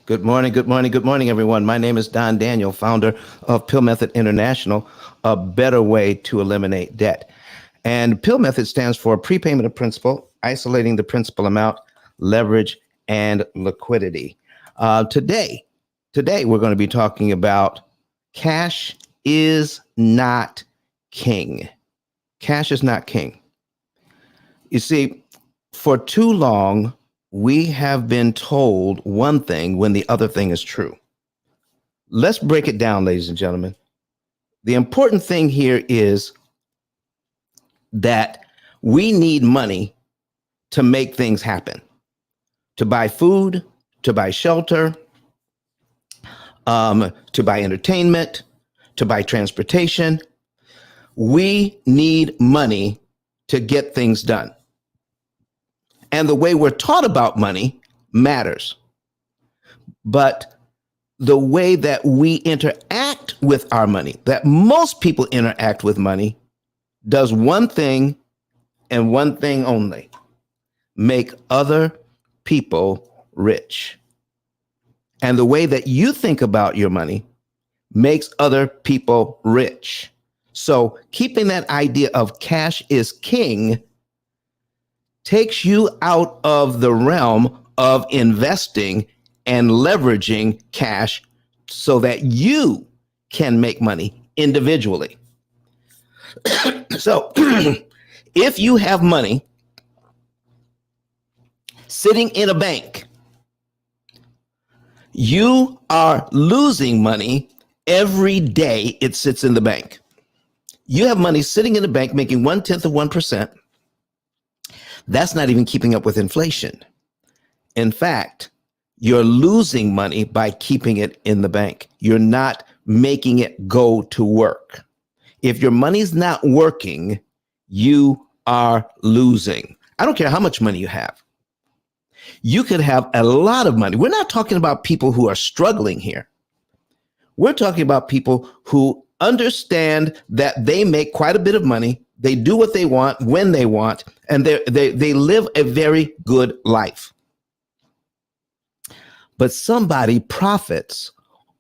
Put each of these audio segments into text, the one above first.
Good morning, good morning, good morning, everyone. My name is Don Daniel, founder of P.I.L.L Method International, a better way to eliminate debt. And P.I.L.L Method stands for prepayment of principal, isolating the principal amount, leverage, and liquidity. Today we're going to be talking about cash is not king. Cash is not king. You see, for too long, we have been told one thing when the other thing is true. Let's break it down, ladies and gentlemen. The important thing here is that we need money to make things happen, to buy food, to buy shelter, to buy entertainment, to buy transportation. We need money to get things done. And the way we're taught about money matters. But the way that we interact with our money, that most people interact with money, does one thing and one thing only: make other people rich. And the way that you think about your money makes other people rich. So keeping that idea of cash is king takes you out of the realm of investing and leveraging cash so that you can make money individually. So if you have money sitting in a bank, you are losing money every day it sits in the bank. You have money sitting in the bank making 1/10 of 1%. That's not even keeping up with inflation. In fact, you're losing money by keeping it in the bank. You're not making it go to work. If your money's not working, you are losing. I don't care how much money you have. You could have a lot of money. We're not talking about people who are struggling here. We're talking about people who understand that they make quite a bit of money. They do what they want when they want, and they live a very good life. But somebody profits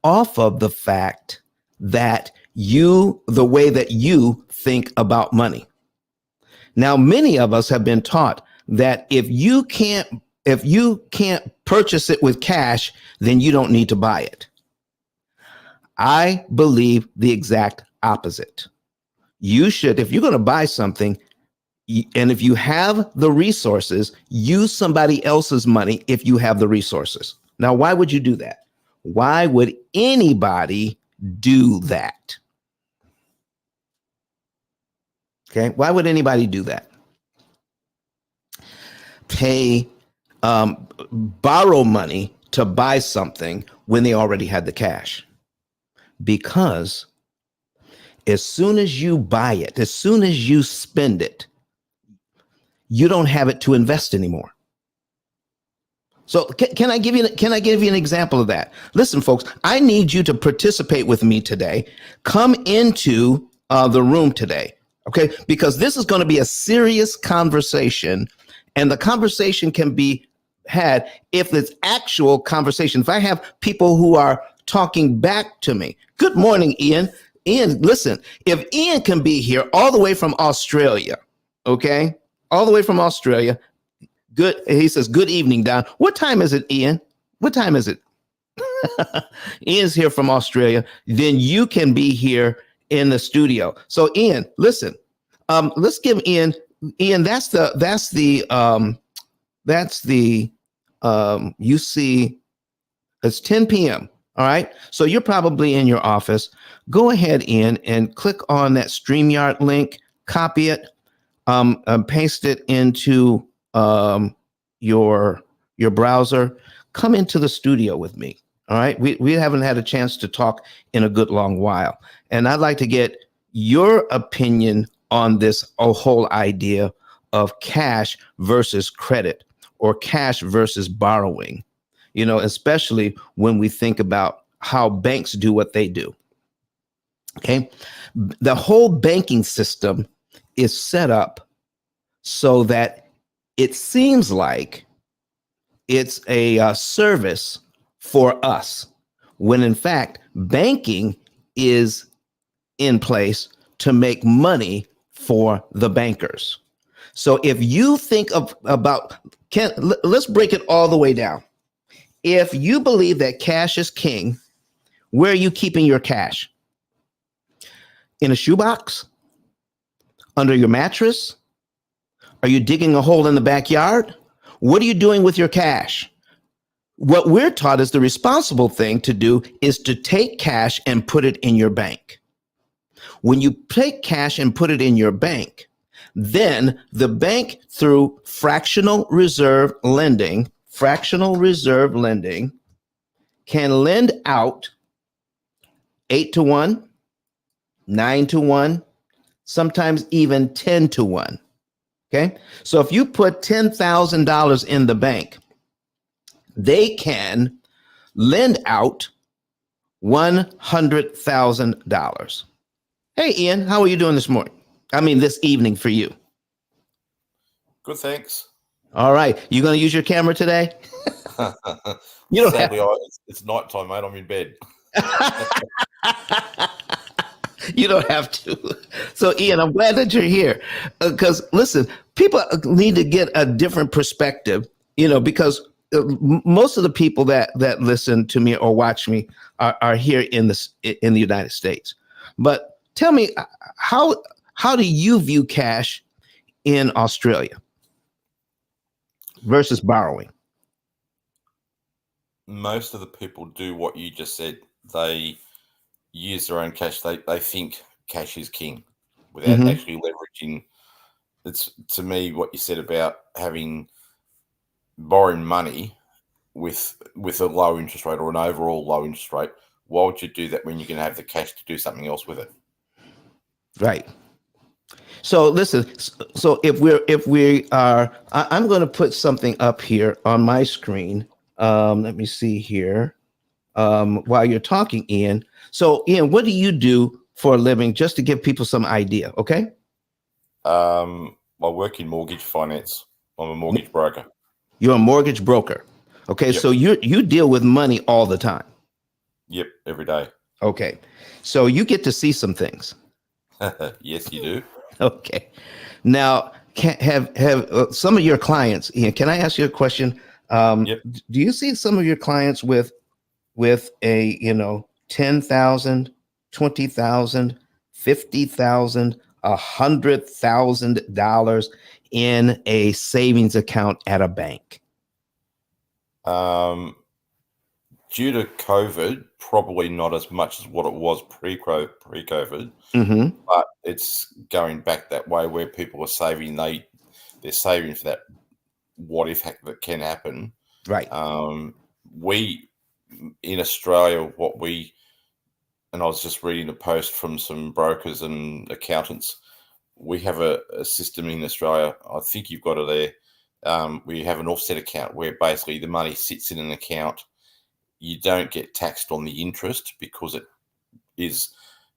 off of the fact that the way that you think about money. Now, many of us have been taught that if you can't purchase it with cash, then you don't need to buy it. I believe the exact opposite. You should, if you're going to buy something, and if you have the resources, use somebody else's money if you have the resources. Now, why would you do that? Why would anybody do that? Okay, why would anybody do that? Borrow money to buy something when they already had the cash. Because as soon as you buy it, as soon as you spend it, you don't have it to invest anymore. So can I give you an example of that? Listen, folks, I need you to participate with me today. Come into the room today, okay? Because this is going to be a serious conversation, and the conversation can be had if it's actual conversation. If I have people who are talking back to me. Good morning, Ian. Ian, listen, if Ian can be here all the way from Australia, okay? All the way from Australia. Good. He says, good evening, Don. What time is it, Ian? What time is it? Ian's here from Australia. Then you can be here in the studio. So Ian, listen, let's give Ian, you see, it's 10 p.m. All right. So you're probably in your office. Go ahead, Ian, and click on that StreamYard link, copy it, paste it into your browser. Come into the studio with me. All right. We haven't had a chance to talk in a good long while. And I'd like to get your opinion on this whole idea of cash versus credit, or cash versus borrowing, especially when we think about how banks do what they do. Okay. The whole banking system is set up so that it seems like it's a service for us, when in fact, banking is in place to make money for the bankers. So if you think let's break it all the way down. If you believe that cash is king, where are you keeping your cash? In a shoebox? Under your mattress? Are you digging a hole in the backyard? What are you doing with your cash? What we're taught is the responsible thing to do is to take cash and put it in your bank. When you take cash and put it in your bank, then the bank, through fractional reserve lending, can lend out 8-to-1, 9-to-1, sometimes even 10-to-1. Okay. So if you put $10,000 in the bank, they can lend out $100,000. Hey, Ian, how are you doing this morning? This evening for you. Good, thanks. All right. You going to use your camera today? You don't Sadly, it's nighttime, mate. I'm in bed. You don't have to. So, Ian, I'm glad that you're here because, listen, people need to get a different perspective, because most of the people that listen to me or watch me are here in the United States. But tell me, how do you view cash in Australia versus borrowing? Most of the people do what you just said. They use their own cash. They think cash is king without actually leveraging. It's, to me, what you said about borrowing money with a low interest rate or an overall low interest rate. Why would you do that when you can have the cash to do something else with it? Right. So listen, so if we are, I'm going to put something up here on my screen. Let me see here. While you're talking, Ian. So Ian, what do you do for a living, just to give people some idea? Okay. I work in mortgage finance. I'm a mortgage broker. You're a mortgage broker. Okay. Yep. So you deal with money all the time. Yep. Every day. Okay. So you get to see some things. Yes, you do. Okay. Now, have some of your clients, Ian, can I ask you a question? Yep. Do you see some of your clients with a, $10,000, $20,000, $50,000, $100,000 in a savings account at a bank? Due to COVID, probably not as much as what it was pre-COVID, but it's going back that way where people are saving. They're saving for that what if that can happen. Right. We in Australia, and I was just reading a post from some brokers and accountants. We have a system in Australia. I think you've got it there. We have an offset account where basically the money sits in an account. You don't get taxed on the interest because it is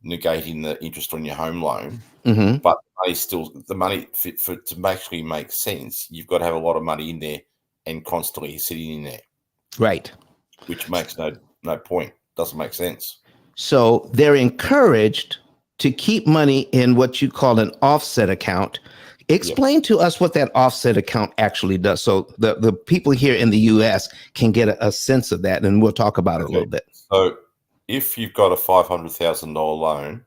negating the interest on your home loan. But the money to actually make sense, you've got to have a lot of money in there and constantly sitting in there. Right. Which makes no point. Doesn't make sense. So they're encouraged to keep money in what you call an offset account. Explain to us what that offset account actually does, so the people here in the U.S. can get a sense of that, and we'll talk about it a little bit. So if you've got a $500,000 loan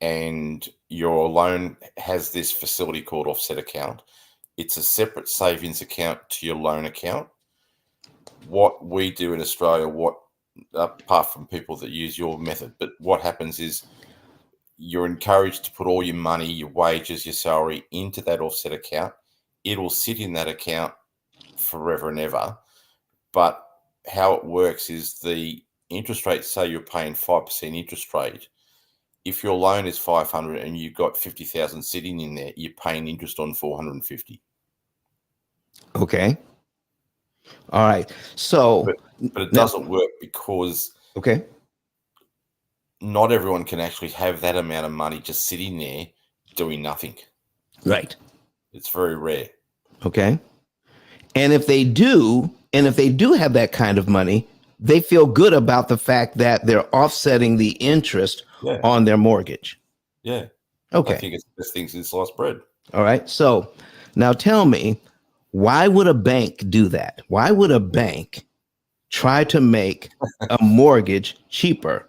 and your loan has this facility called offset account, it's a separate savings account to your loan account. What we do in Australia, apart from people that use your method, but what happens is you're encouraged to put all your money, your wages, your salary into that offset account. It'll sit in that account forever and ever. But how it works is the interest rate, say you're paying 5% interest rate. If your loan is 500 and you've got 50,000 sitting in there, you're paying interest on 450. Okay. All right. So, but it doesn't work because not everyone can actually have that amount of money just sitting there doing nothing. Right. It's very rare. Okay. And if they do have that kind of money, they feel good about the fact that they're offsetting the interest Yeah. on their mortgage. Yeah. I Okay. think it's the best thing since sliced bread. All right. So now tell me, why would a bank do that? Why would a bank try to make a mortgage cheaper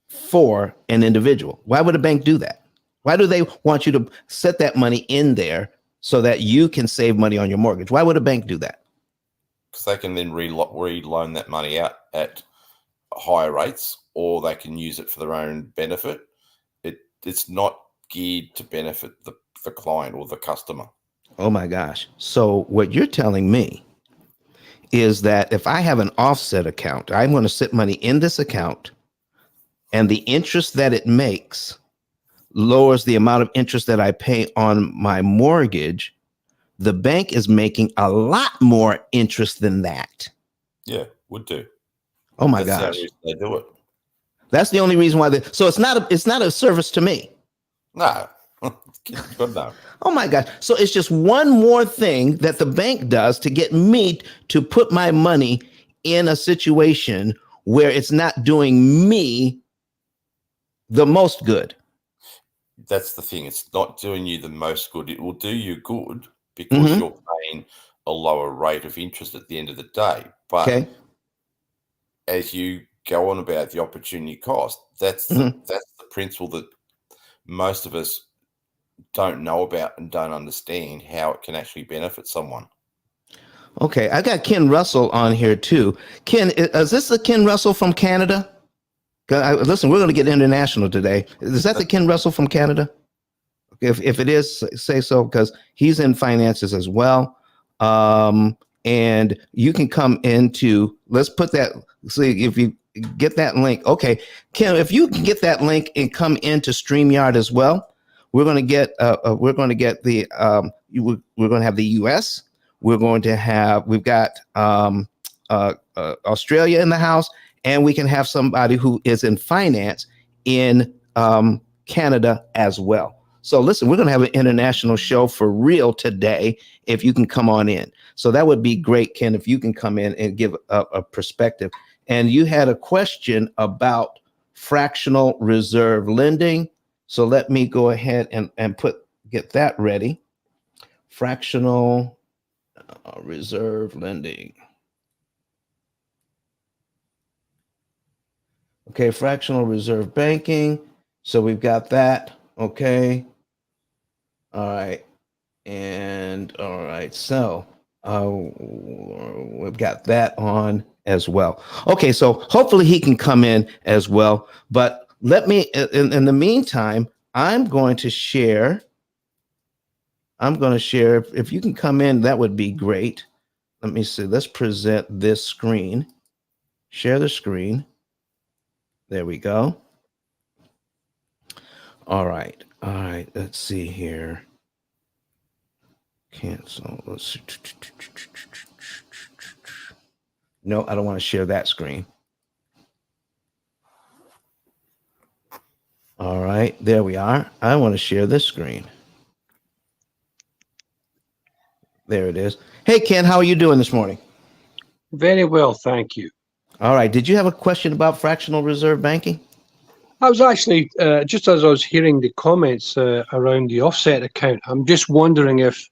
for an individual? Why would a bank do that? Why do they want you to set that money in there so that you can save money on your mortgage? Why would a bank do that? Because they can then re-loan that money out at higher rates, or they can use it for their own benefit. It's not geared to benefit the client or the customer. Oh my gosh. So what you're telling me is that if I have an offset account, I'm going to sit money in this account, and the interest that it makes lowers the amount of interest that I pay on my mortgage. The bank is making a lot more interest than that. Yeah, would do. Oh my That's the gosh. only reason they do it. That's the only reason why so it's not a service to me. No. Good no. Oh my gosh. So it's just one more thing that the bank does to get me to put my money in a situation where it's not doing me the most good. That's the thing. It's not doing you the most good. It will do you good because you're paying a lower rate of interest at the end of the day. But Okay. as you go on about the opportunity cost, that's the principle that most of us don't know about and don't understand how it can actually benefit someone. Okay, I got Ken Russell on here too. Ken, is this the Ken Russell from Canada? Listen, we're going to get international today. Is that the Ken Russell from Canada? If it is, say so, because he's in finances as well. And you can come into, let's put that, see if you get that link. Okay, Ken, if you can get that link and come into StreamYard as well, we're going to get we're going to have the US. We've got Australia in the house, and we can have somebody who is in finance in Canada as well. So listen, we're going to have an international show for real today if you can come on in. So that would be great, Ken, if you can come in and give a perspective. And you had a question about fractional reserve lending. So let me go ahead and get that ready. Fractional reserve lending. Okay, fractional reserve banking. So we've got that. Okay. All right. And all right. So we've got that on as well. Okay. So hopefully he can come in as well. But let me, in the meantime, I'm going to share. If you can come in, that would be great. Let me see. Let's present this screen. Share the screen. There we go. All right. All right. Let's see here. Cancel. Let's see. No, I don't want to share that screen. All right. There we are. I want to share this screen. There it is. Hey, Ken, how are you doing this morning? Very well, thank you. All right. Did you have a question about fractional reserve banking? I was actually, just as I was hearing the comments around the offset account, I'm just wondering if,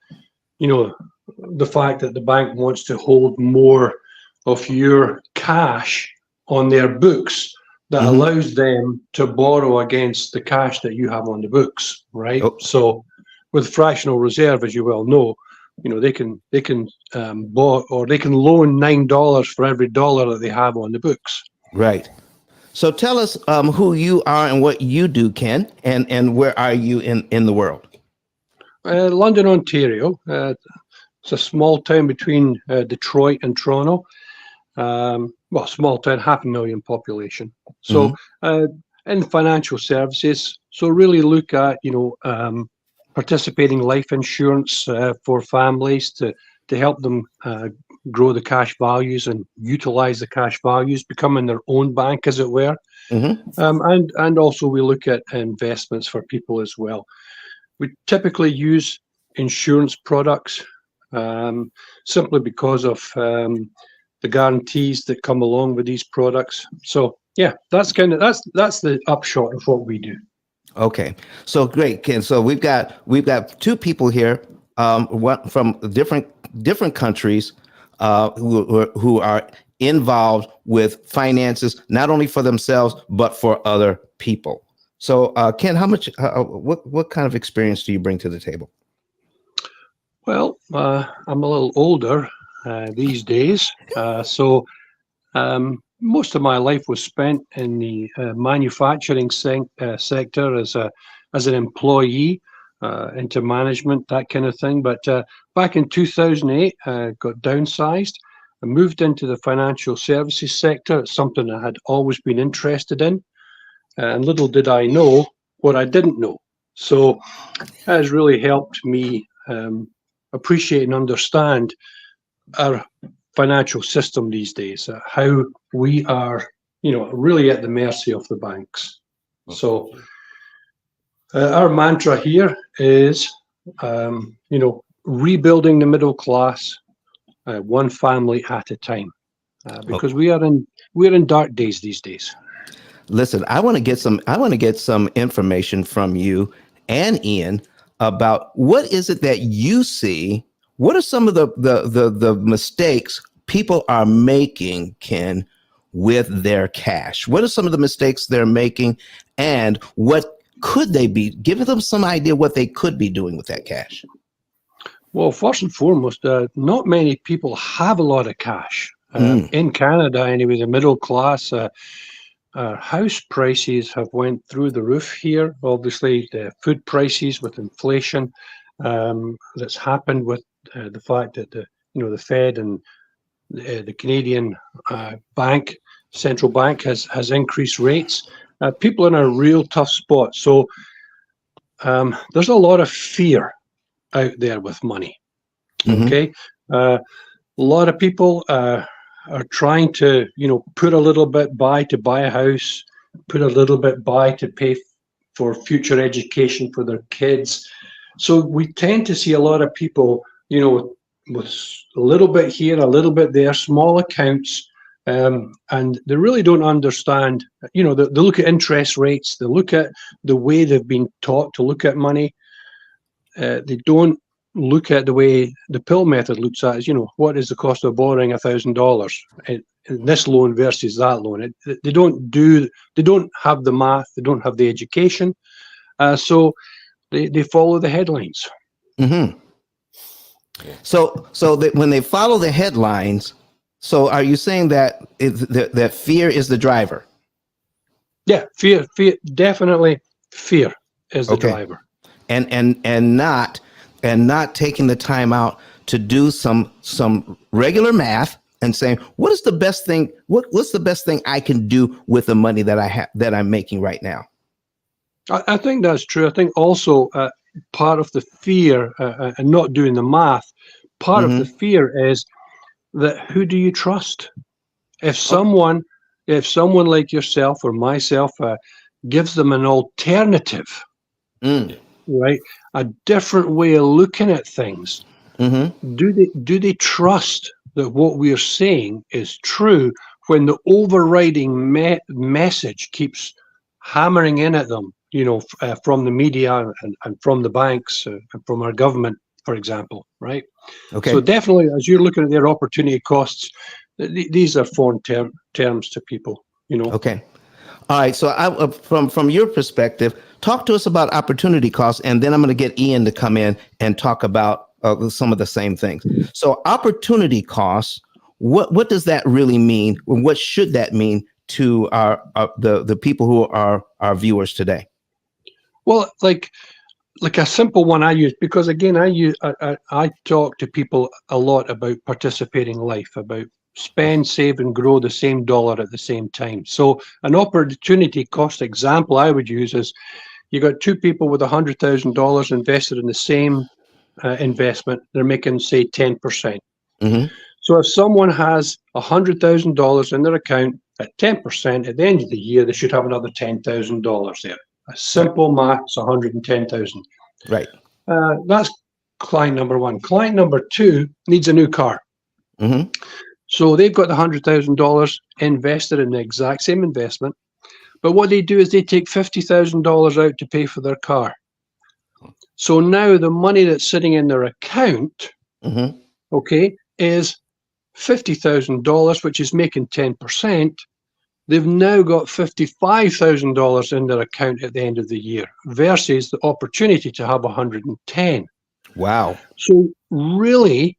the fact that the bank wants to hold more of your cash on their books, that allows them to borrow against the cash that you have on the books, right? Oh. So with fractional reserve, as you well know, they can borrow, or they can loan $9 for every dollar that they have on the books. Right. So tell us who you are and what you do, Ken, and where are you in the world? London, Ontario. It's a small town between Detroit and Toronto. Small town, 500,000 population. So in financial services, so really look at, participating life insurance for families to help them grow the cash values and utilize the cash values, becoming their own bank, as it were. And also we look at investments for people as well. We typically use insurance products simply because of the guarantees that come along with these products. So yeah, that's the upshot of what we do. Okay, so great, Ken. So we've got two people here, one from different countries, who are involved with finances, not only for themselves but for other people. So, Ken, what kind of experience do you bring to the table? Well, I'm a little older these days, so most of my life was spent in the manufacturing sector as an employee, into management, that kind of thing. But back in 2008, I got downsized. I moved into the financial services sector. It's something I had always been interested in, and little did I know what I didn't know. So that has really helped me appreciate and understand our financial system these days, how we are, really at the mercy of the banks. So our mantra here is, rebuilding the middle class, one family at a time, because we're in dark days these days. Listen, I want to get some information from you and Ian about what is it that you see. What are some of the mistakes people are making, Ken, with their cash? What are some of the mistakes they're making, and what could they be? Give them some idea what they could be doing with that cash. Well, first and foremost, not many people have a lot of cash. In Canada, anyway, the middle class, house prices have went through the roof here. Obviously, the food prices with inflation that's happened with the fact that the Fed and the Canadian central bank has increased rates. People are in a real tough spot. So there's a lot of fear out there with money. Okay, a lot of people are trying to put a little bit by to buy a house, put a little bit by to pay for future education for their kids. So we tend to see a lot of people with a little bit here, a little bit there, small accounts, and they really don't understand. They look at interest rates, they look at the way they've been taught to look at money. They don't look at the way the P.I.L.L method looks at is, what is the cost of borrowing $1,000 in this loan versus that loan. They don't have the math, they don't have the education, so they follow the headlines. Mm-hmm. So that when they follow the headlines, so are you saying that that fear is the driver? Yeah, fear, definitely fear is the driver, and not taking the time out to do some regular math and saying, what is the best thing? What's the best thing I can do with the money that I have, that I'm making right now? I think that's true. I think also part of the fear and not doing the math, part of the fear is that who do you trust? If someone like yourself or myself gives them an alternative, right, a different way of looking at things, do they trust that what we are saying is true when the overriding message keeps hammering in at them, from the media and from the banks and from our government, for example, right? Okay. So definitely, as you're looking at their opportunity costs, these are foreign terms to people, Okay. All right. So from your perspective, talk to us about opportunity costs, and then I'm going to get Ian to come in and talk about some of the same things. So opportunity costs, what does that really mean? What should that mean to the people who are our viewers today? Well, like a simple one I use, because again, I talk to people a lot about participating life, about spend, save, and grow the same dollar at the same time. So an opportunity cost example I would use is you got two people with $100,000 invested in the same investment. They're making, say, 10%. So if someone has $100,000 in their account at 10%, at the end of the year, they should have another $10,000 there. A simple maths, 110,000. Right. That's client number one. Client number two needs a new car. So they've got the $100,000 invested in the exact same investment. But what they do is they take $50,000 out to pay for their car. So now the money that's sitting in their account, Mm-hmm. okay, is $50,000, which is making 10%. They've now got $55,000 in their account at the end of the year versus the opportunity to have 110. Wow. So really,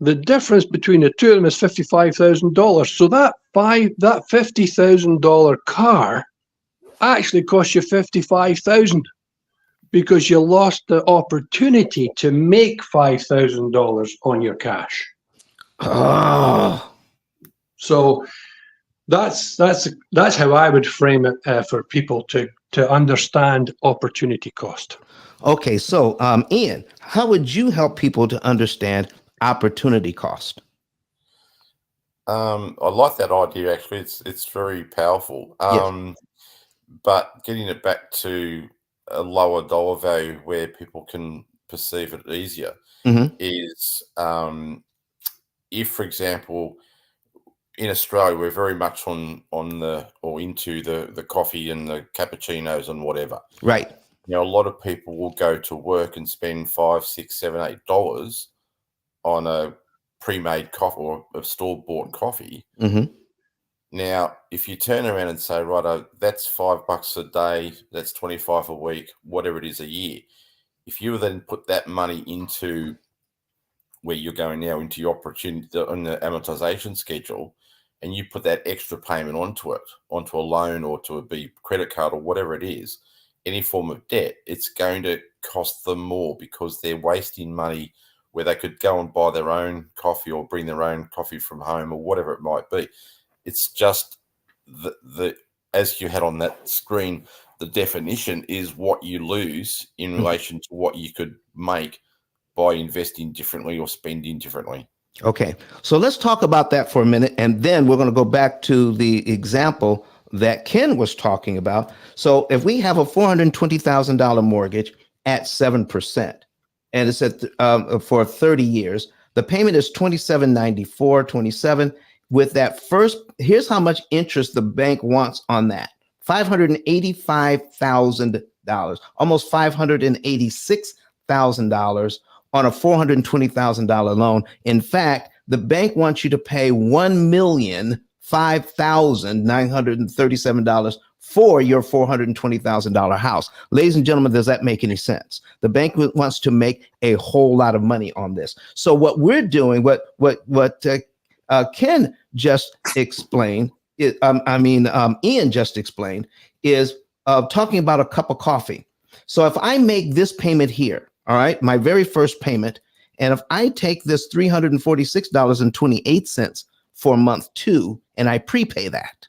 the difference between the two of them is $55,000. So that $50,000 car actually cost you $55,000 because you lost the opportunity to make $5,000 on your cash. Oh. So that's how I would frame it for people to understand opportunity cost. Okay, so Ian, how would you help people to understand opportunity cost? I like that idea. Actually, it's very powerful. Yes. But getting it back to a lower dollar value where people can perceive it easier Mm-hmm. is if, for example, in Australia, we're very much on the or into the coffee and the cappuccinos and whatever. Right. Now, a lot of people will go to work and spend $5, $6, $7, $8 on a pre-made coffee or a store-bought coffee. Mm-hmm. Now, if you turn around and say, right, that's $5 a day, that's 25 a week, whatever it is a year. If you then put that money into where you're going now, into your opportunity on the amortization schedule, and you put that extra payment onto it, onto a loan or to a credit card or whatever it is, any form of debt, it's going to cost them more because they're wasting money where they could go and buy their own coffee or bring their own coffee from home or whatever it might be. It's just the as you had on that screen, the definition is what you lose in relation to what you could make by investing differently or spending differently. Okay, so let's talk about that for a minute, and then we're going to go back to the example that Ken was talking about. So if we have a $420,000 mortgage at 7%, and it's at for 30 years, the payment is $27.94.27. With that first, here's how much interest the bank wants on that: $585,000, almost $586,000 on a $420,000 loan. In fact, the bank wants you to pay $1,005,937 for your $420,000 house. Ladies and gentlemen, does that make any sense? The bank wants to make a whole lot of money on this. So what we're doing, what Ken just explained, Ian just explained, is talking about a cup of coffee. So if I make this payment here, all right, my very first payment, and if I take this $346.28 for month 2 and I prepay that,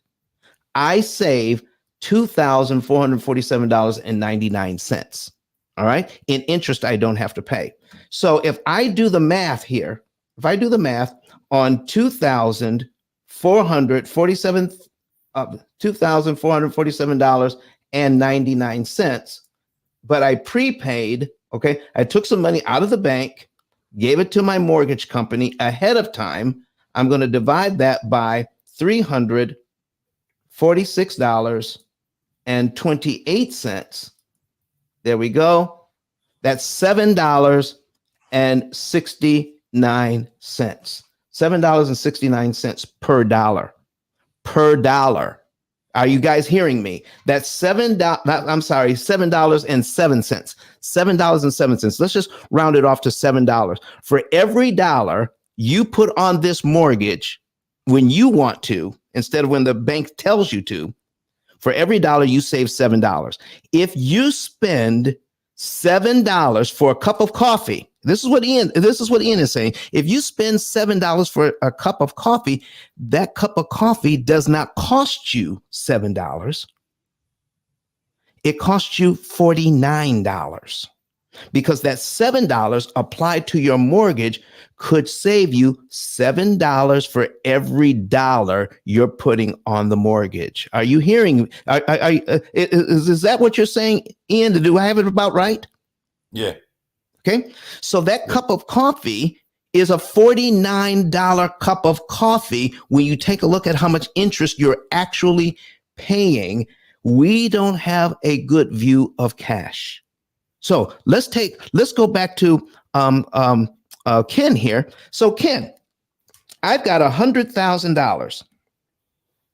I save $2,447.99. All right, in interest I don't have to pay. So if I do the math here, if I do the math on $2,447.99, but I prepaid. Okay, I took some money out of the bank, gave it to my mortgage company ahead of time. I'm going to divide that by $346.28. There we go. That's $7.69. $7.69 per dollar. Per dollar. Are you guys hearing me? That's $7.07. $7.07. Let's just round it off to $7. For every dollar you put on this mortgage when you want to, instead of when the bank tells you to, for every dollar you save $7. If you spend $7 for a cup of coffee, this is what Ian is saying. If you spend $7 for a cup of coffee, that cup of coffee does not cost you $7. It costs you $49, because that $7 applied to your mortgage could save you $7 for every dollar you're putting on the mortgage. Are you hearing? Is that what you're saying, Ian? Do I have it about right? Yeah. Okay. So that cup of coffee is a $49 cup of coffee when you take a look at how much interest you're actually paying. We don't have a good view of cash. So let's go back to Ken here. So Ken, I've got $100,000.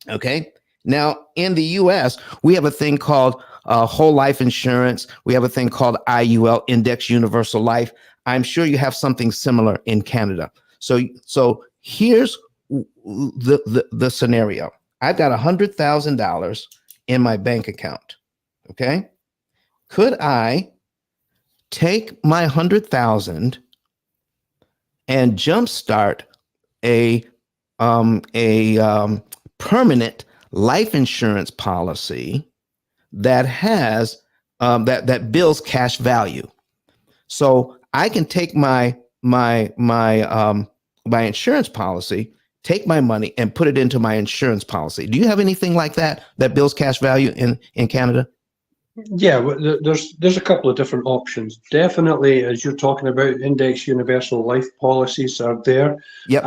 Okay. Now in the US, we have a thing called whole life insurance. We have a thing called IUL, Index Universal Life. I'm sure you have something similar in Canada. So here's the scenario. I've got $100,000 in my bank account. Okay. Could I take my 100,000 and jumpstart a permanent life insurance policy that has that builds cash value? So I can take my insurance policy, take my money and put it into my insurance policy. Do you have anything like that builds cash value in Canada? Yeah, there's a couple of different options. Definitely, as you're talking about, index universal life policies are there. Yep.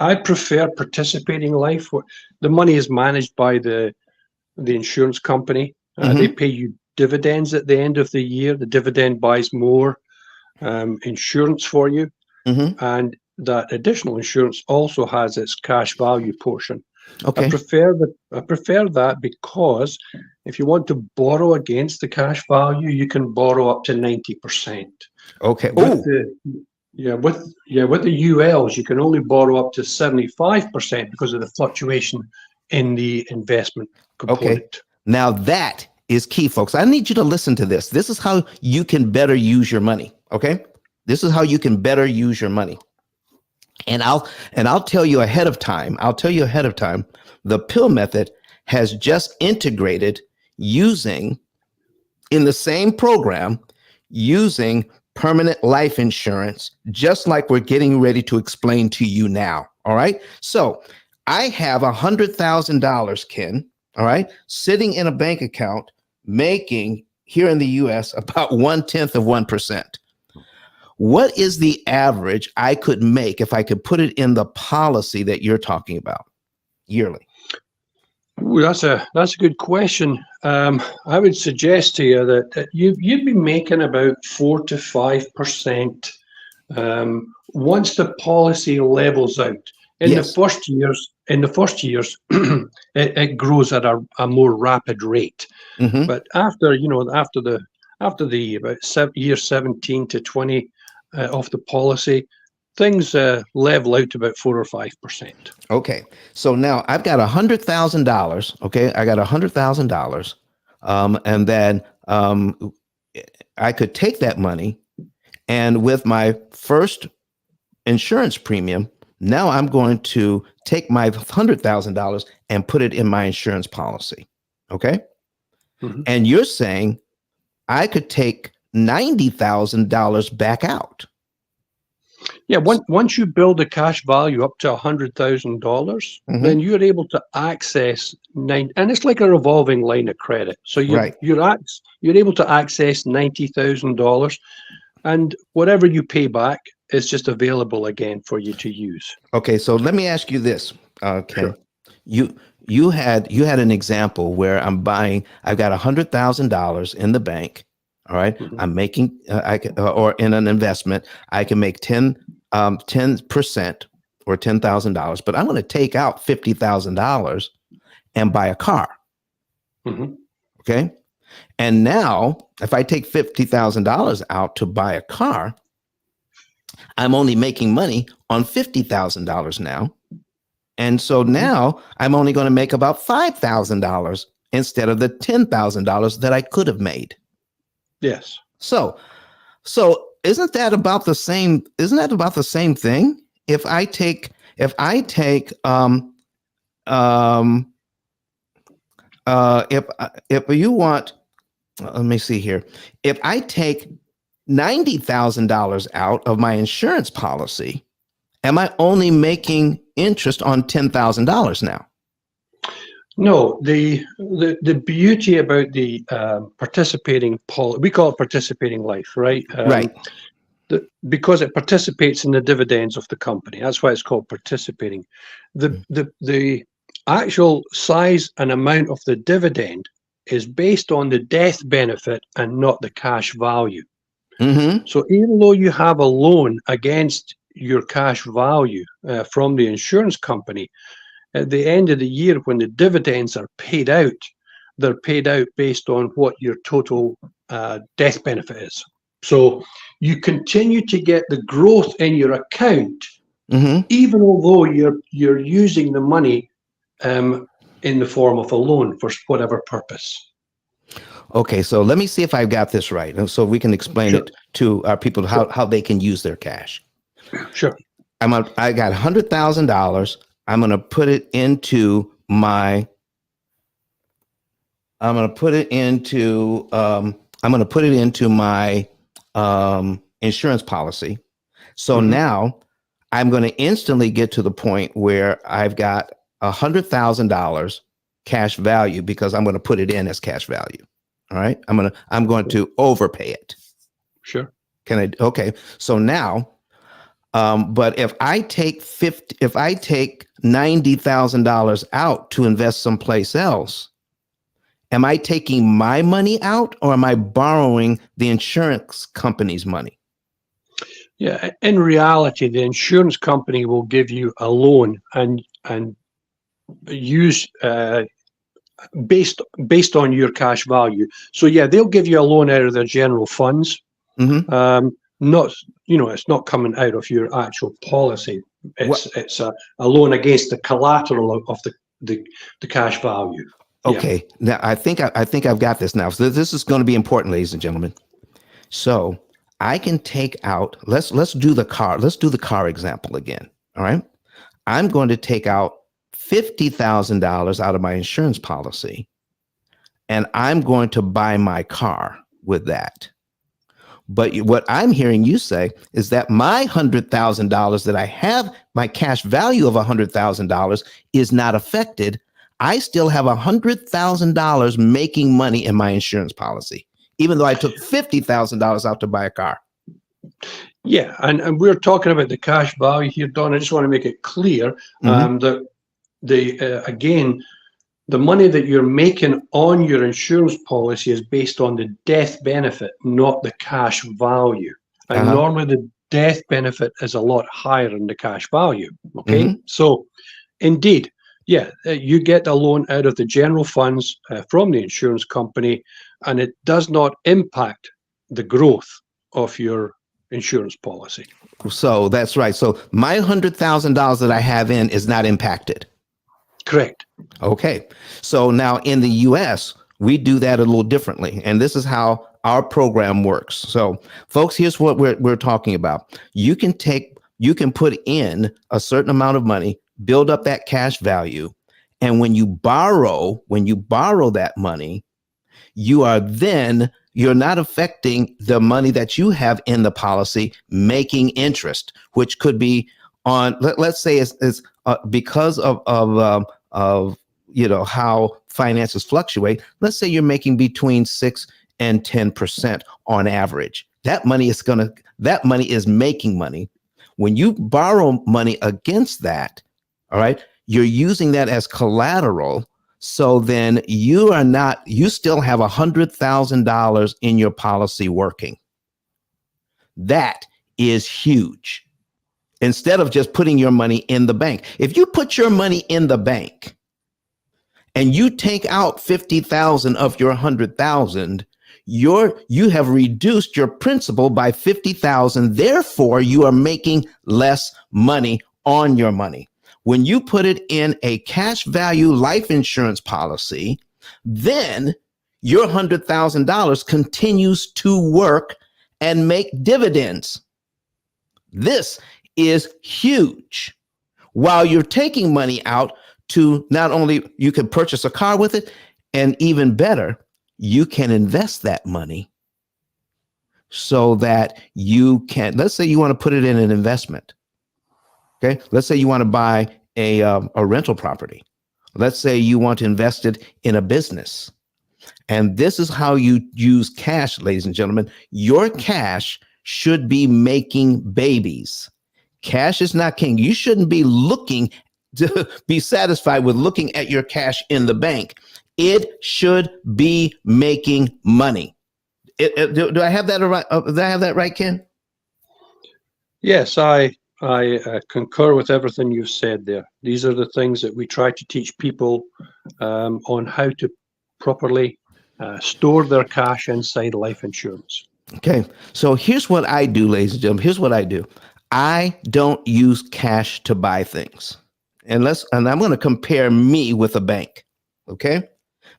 I prefer participating life. The money is managed by the insurance company. They pay you dividends at the end of the year. The dividend buys more insurance for you, and that additional insurance also has its cash value portion. Okay. I prefer that because if you want to borrow against the cash value, you can borrow up to 90%. Okay. With the ULs, you can only borrow up to 75% because of the fluctuation in the investment component. Okay. Now that is key, folks. I need you to listen to this. This is how you can better use your money. Okay. This is how you can better use your money. And I'll tell you ahead of time. The P.I.L.L method has just integrated using in the same program using permanent life insurance, just like we're getting ready to explain to you now. All right. So I have $100,000, Ken. All right. Sitting in a bank account, making here in the US about 0.1%. What is the average I could make if I could put it in the policy that you're talking about yearly? Ooh, that's a good question. I would suggest to you that you'd be making about 4 to 5% once the policy levels out. In the first years, it grows at a more rapid rate. But after the about year 17 to 20 of the policy, things level out to about 4 or 5%. Okay, so now I've got $100,000. Okay, I got $100,000, and then I could take that money, and with my first insurance premium, now I'm going to take my $100,000 and put it in my insurance policy. Okay, and you're saying I could take $90,000 back out. Yeah, once you build a cash value up to $100,000, then you're able to access and it's like a revolving line of credit. So you're able to access $90,000, and whatever you pay back is just available again for you to use. Okay, so let me ask you this, Ken. Sure. You had an example where I've got $100,000 in the bank. All right, I'm making or in an investment, I can make 10% or $10,000, but I'm going to take out $50,000 and buy a car. Okay, and now if I take $50,000 out to buy a car, I'm only making money on $50,000 now, and so now I'm only going to make about $5,000 instead of the $10,000 that I could have made. Yes. So isn't that about the same? Isn't that about the same thing? If I take if you want, let me see here. If I take $90,000 out of my insurance policy, am I only making interest on $10,000 now? No, the beauty about the participating we call it participating life, right? Right. because it participates in the dividends of the company. That's why it's called participating. The actual size and amount of the dividend is based on the death benefit and not the cash value. Mm-hmm. So even though you have a loan against your cash value from the insurance company, at the end of the year when the dividends are paid out, they're paid out based on what your total death benefit is. So you continue to get the growth in your account, Mm-hmm. even although you're using the money in the form of a loan for whatever purpose. Okay, so let me see if I've got this right, and so we can explain Sure. it to our people how they can use their cash. Sure. I got $100,000. I'm going to put it into my. I'm going to put it into. I'm going to put it into my insurance policy. So now I'm going to instantly get to the point where I've got $100,000 cash value because I'm going to put it in as cash value. All right. I'm going to overpay it. Sure. Can I? Okay. So now, but if I take $90,000 out to invest someplace else, am I taking my money out or am I borrowing the insurance company's money? Yeah. In reality, the insurance company will give you a loan and use based on your cash value. So yeah, they'll give you a loan out of their general funds. Mm-hmm. Not, it's not coming out of your actual policy. It's a loan against the collateral of the cash value. Okay. Now I think I've got this now. So this is going to be important, ladies and gentlemen. So I can take out. Let's do the car. Let's do the car example again. All right. I'm going to take out $50,000 out of my insurance policy, and I'm going to buy my car with that. But what I'm hearing you say is that my $100,000 that I have, my cash value of $100,000 is not affected. I still have $100,000 making money in my insurance policy, even though I took $50,000 out to buy a car. Yeah, and we're talking about the cash value here, Don. I just want to make it clear that again, the money that you're making on your insurance policy is based on the death benefit, not the cash value. And normally the death benefit is a lot higher than the cash value. Okay, so indeed, yeah, you get a loan out of the general funds from the insurance company, and it does not impact the growth of your insurance policy. So that's right. So my $100,000 that I have in is not impacted. Correct. Okay. So now in the US, we do that a little differently. And this is how our program works. So folks, here's what we're talking about. You can put in a certain amount of money, build up that cash value. And when you borrow that money, you're not affecting the money that you have in the policy making interest, which could be on, let's say it's because of how finances fluctuate. Let's say you're making between 6 and 10% on average. That money is making money. When you borrow money against that, all right, you're using that as collateral. So then you still have $100,000 in your policy working. That is huge. Instead of just putting your money in the bank. If you put your money in the bank and you take out 50,000 of your 100,000, you have reduced your principal by 50,000. Therefore, you are making less money on your money. When you put it in a cash value life insurance policy, then your $100,000 continues to work and make dividends. This is huge. While you're taking money out to not only you can purchase a car with it, and even better, you can invest that money so that you can, let's say you want to put it in an investment. Okay. Let's say you want to buy a rental property. Let's say you want to invest it in a business. And this is how you use cash, ladies and gentlemen. Your cash should be making babies. Cash is not king. You shouldn't be looking to be satisfied with looking at your cash in the bank. It should be making money. Do I have that right? Do I have that right, Ken? Yes, I concur with everything you've said there. These are the things that we try to teach people on how to properly store their cash inside life insurance. Okay, so here's what I do, ladies and gentlemen. Here's what I do. I don't use cash to buy things. And I'm going to compare me with a bank. Okay?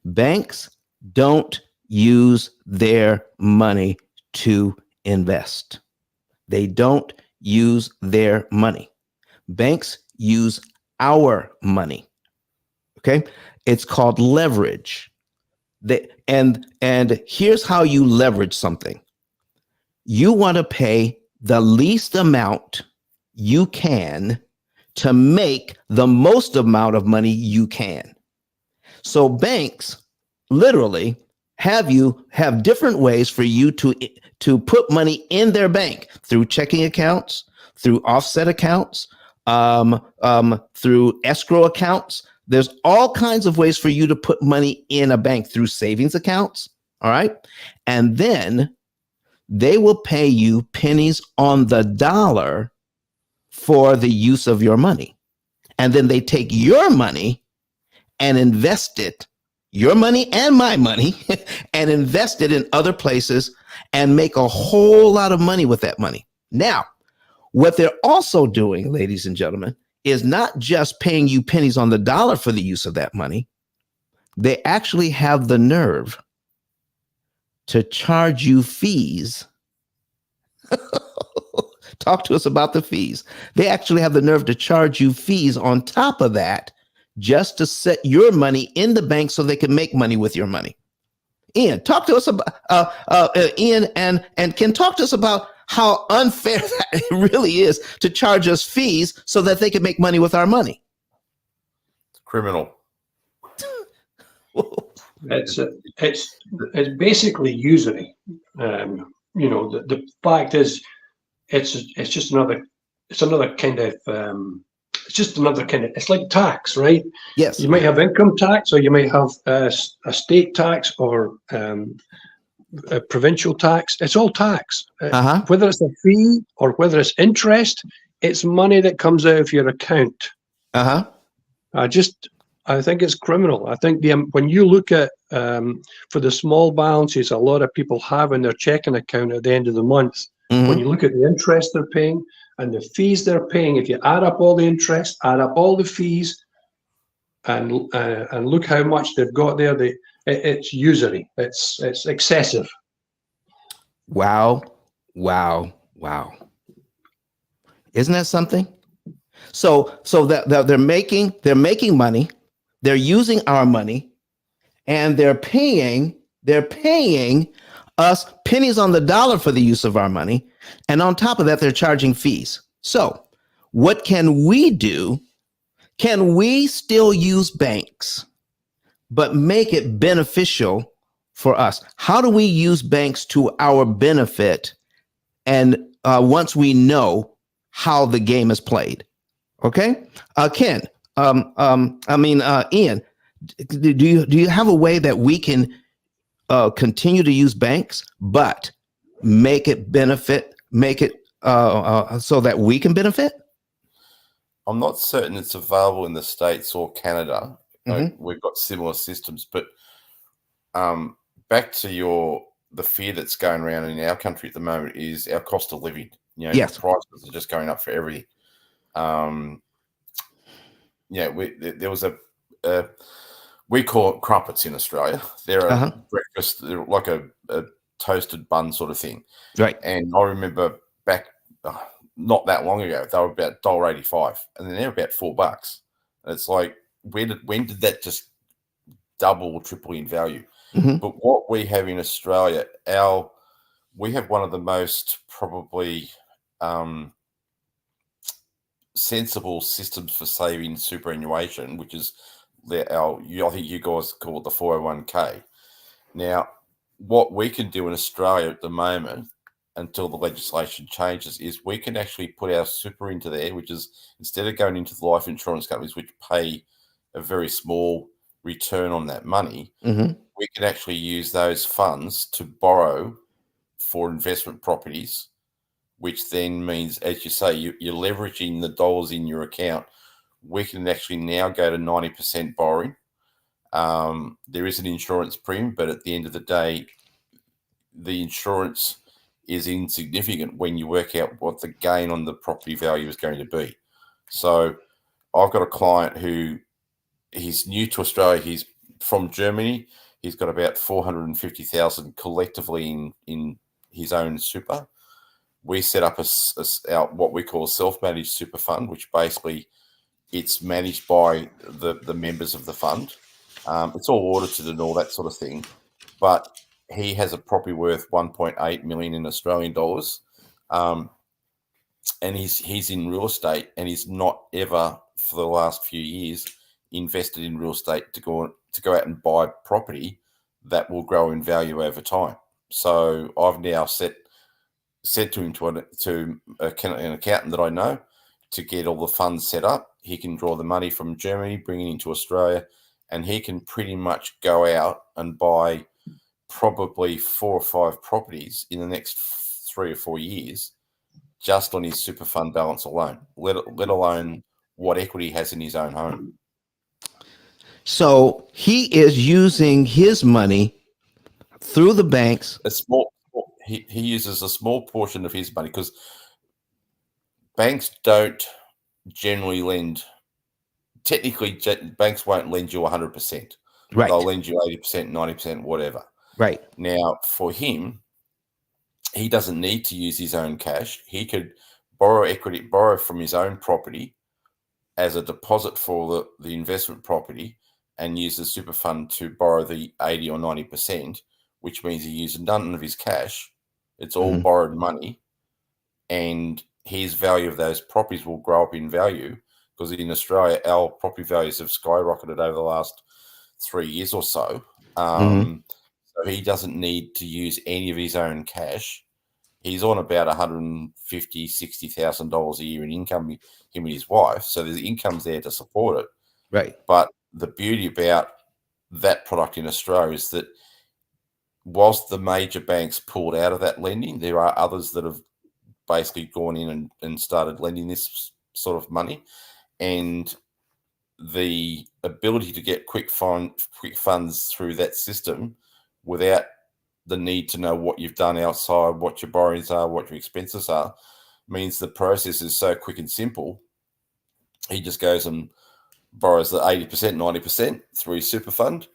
Banks don't use their money to invest. They don't use their money. Banks use our money. Okay? It's called leverage. And here's how you leverage something. You want to pay the least amount you can to make the most amount of money you can. So banks literally have different ways for you to put money in their bank through checking accounts, through offset accounts, through escrow accounts. There's all kinds of ways for you to put money in a bank through savings accounts. All right. And then they will pay you pennies on the dollar for the use of your money. And then they take your money and invest it, your money and my money, and invest it in other places and make a whole lot of money with that money. Now, what they're also doing, ladies and gentlemen, is not just paying you pennies on the dollar for the use of that money. They actually have the nerve to charge you fees. Talk to us about the fees. They actually have the nerve to charge you fees on top of that just to set your money in the bank so they can make money with your money. Ian, talk to us about Ian and Ken, talk to us about how unfair that it really is to charge us fees so that they can make money with our money. Criminal. It's basically usury. The fact is, it's like tax, right? Yes. You might have income tax, or you might have a state tax, or a provincial tax. It's all tax. Whether it's a fee or whether it's interest, it's money that comes out of your account. I think it's criminal. I think when you look at for the small balances a lot of people have in their checking account at the end of the month, when you look at the interest they're paying and the fees they're paying, if you add up all the interest, add up all the fees, and look how much they've got there, it's usury. It's excessive. Wow. Isn't that something? So that they're making money, they're using our money, and they're paying us pennies on the dollar for the use of our money. And on top of that, they're charging fees. So what can we do? Can we still use banks, but make it beneficial for us? How do we use banks to our benefit? And once we know how the game is played, okay, Ken, Ian, do you have a way that we can continue to use banks, but make it so that we can benefit? I'm not certain it's available in the States or Canada. We've got similar systems, but back to the fear that's going around in our country at the moment is our cost of living. Yes. The prices are just going up for everything. There was we call it crumpets in Australia. They're a breakfast, they're like a toasted bun sort of thing. Right. And I remember back not that long ago, they were about $1.85, and then they're about $4. And it's like, when did that just double or triple in value? But what we have in Australia, we have one of the most probably sensible systems for saving superannuation, which is I think you guys call it the 401k. Now, what we can do in Australia at the moment, until the legislation changes, is we can actually put our super into there, which is instead of going into the life insurance companies, which pay a very small return on that money, we can actually use those funds to borrow for investment properties, which then means, as you say, you're leveraging the dollars in your account. We can actually now go to 90% borrowing. There is an insurance premium, but at the end of the day, the insurance is insignificant when you work out what the gain on the property value is going to be. So I've got a client who he's new to Australia. He's from Germany. He's got about 450,000 collectively in his own super. We set up what we call a self-managed super fund, which basically it's managed by the members of the fund. It's all audited and all that sort of thing, but he has a property worth 1.8 million in Australian dollars, and he's in real estate, and he's not ever for the last few years invested in real estate to go out and buy property that will grow in value over time. So I've now said to him to an accountant that I know to get all the funds set up. He can draw the money from Germany, bring it into Australia, and he can pretty much go out and buy probably 4 or 5 properties in the next 3 or 4 years just on his super fund balance alone, let alone what equity he has in his own home. So he is using his money through the banks. He uses a small portion of his money because banks don't generally lend. Technically, banks won't lend you 100%. Right. They'll lend you 80%, 90%, whatever. Right. Now, for him, he doesn't need to use his own cash. He could borrow from his own property as a deposit for the investment property and use the super fund to borrow the 80 or 90%, which means he uses none of his cash. It's all borrowed money, and his value of those properties will grow up in value because in Australia, our property values have skyrocketed over the last 3 years or so. So he doesn't need to use any of his own cash. He's on about $150,000, $60,000 a year in income, him and his wife. So there's income's there to support it. Right. But the beauty about that product in Australia is that whilst the major banks pulled out of that lending, there are others that have basically gone in and started lending this sort of money. And the ability to get quick funds through that system without the need to know what you've done outside, what your borrowings are, what your expenses are, means the process is so quick and simple. He just goes and borrows the 80%, 90% through his super fund,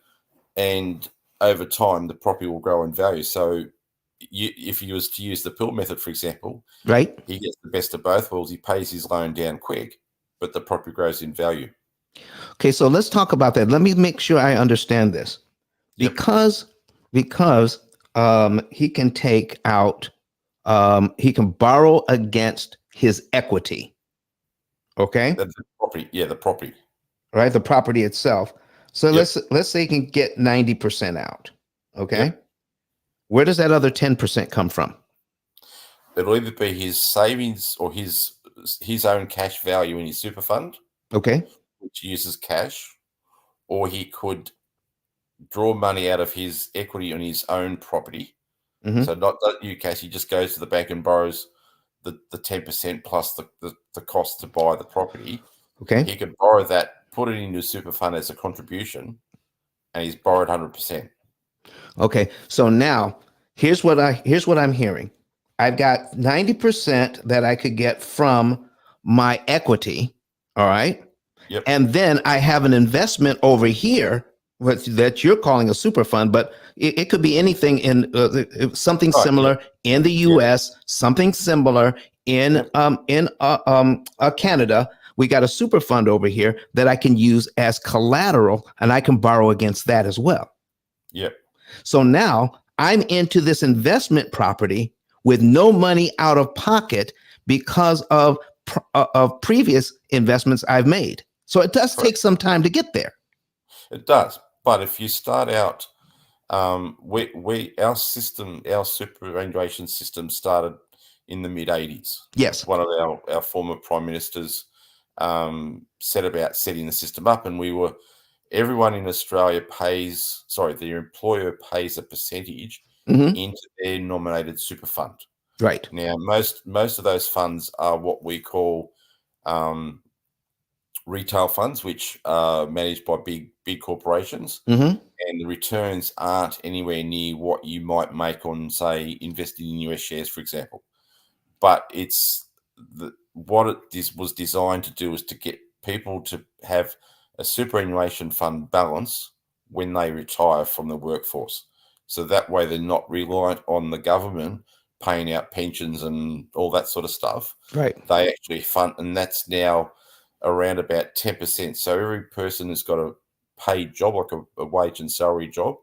and over time the property will grow in value. So if he was to use the P.I.L.L method, for example, right, he gets the best of both worlds. He pays his loan down quick, but the property grows in value. Okay, so let's talk about that. Let me make sure I understand this. Because he can take out, he can borrow against his equity. Okay. The property. Right, the property itself. So let's say he can get 90% out. Okay. Where does that other 10% come from? It'll either be his savings or his own cash value in his super fund. Okay. Which uses cash, or he could draw money out of his equity on his own property. So not you cash, he just goes to the bank and borrows the 10% plus the cost to buy the property. Okay. He could borrow that, put it into a super fund as a contribution, and he's borrowed 100%. Okay. So now here's what I'm hearing. I've got 90% that I could get from my equity. All right. Yep. And then I have an investment over here that you're calling a super fund, but it could be anything in something similar in the U.S., something similar in Canada. We got a super fund over here that I can use as collateral, and I can borrow against that as well. Yep. So now I'm into this investment property with no money out of pocket because of previous investments I've made. So it does take some time to get there. It does. But if you start out Our system, our superannuation system started in the mid-80s. Yes. One of our former prime ministers set about setting the system up, and everyone in Australia their employer pays a percentage into their nominated super fund. Right. Now, most of those funds are what we call retail funds, which are managed by big corporations, and the returns aren't anywhere near what you might make on, say, investing in US shares, for example. But what it was designed to do is to get people to have a superannuation fund balance when they retire from the workforce. So that way they're not reliant on the government paying out pensions and all that sort of stuff. Right. They actually fund, and that's now around about 10%. So every person has got a paid job, like a wage and salary job.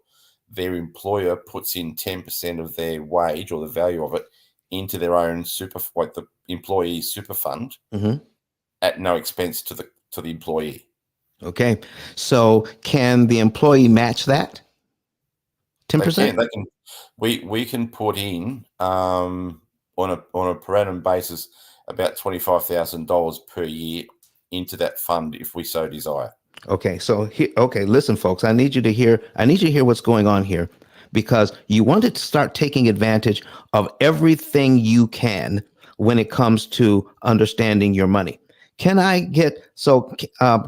Their employer puts in 10% of their wage or the value of it into their own like the employee super fund at no expense to the employee. Okay. So can the employee match that? 10%? They can. We can put in on a per annum basis about $25,000 per year into that fund if we so desire. Okay. So listen, folks, I need you to hear what's going on here, because you want to start taking advantage of everything you can when it comes to understanding your money. Can I get,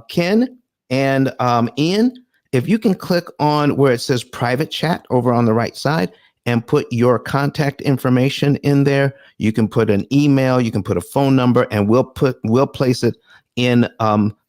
Ken and Ian, if you can click on where it says private chat over on the right side and put your contact information in there. You can put an email, you can put a phone number, and we'll place it in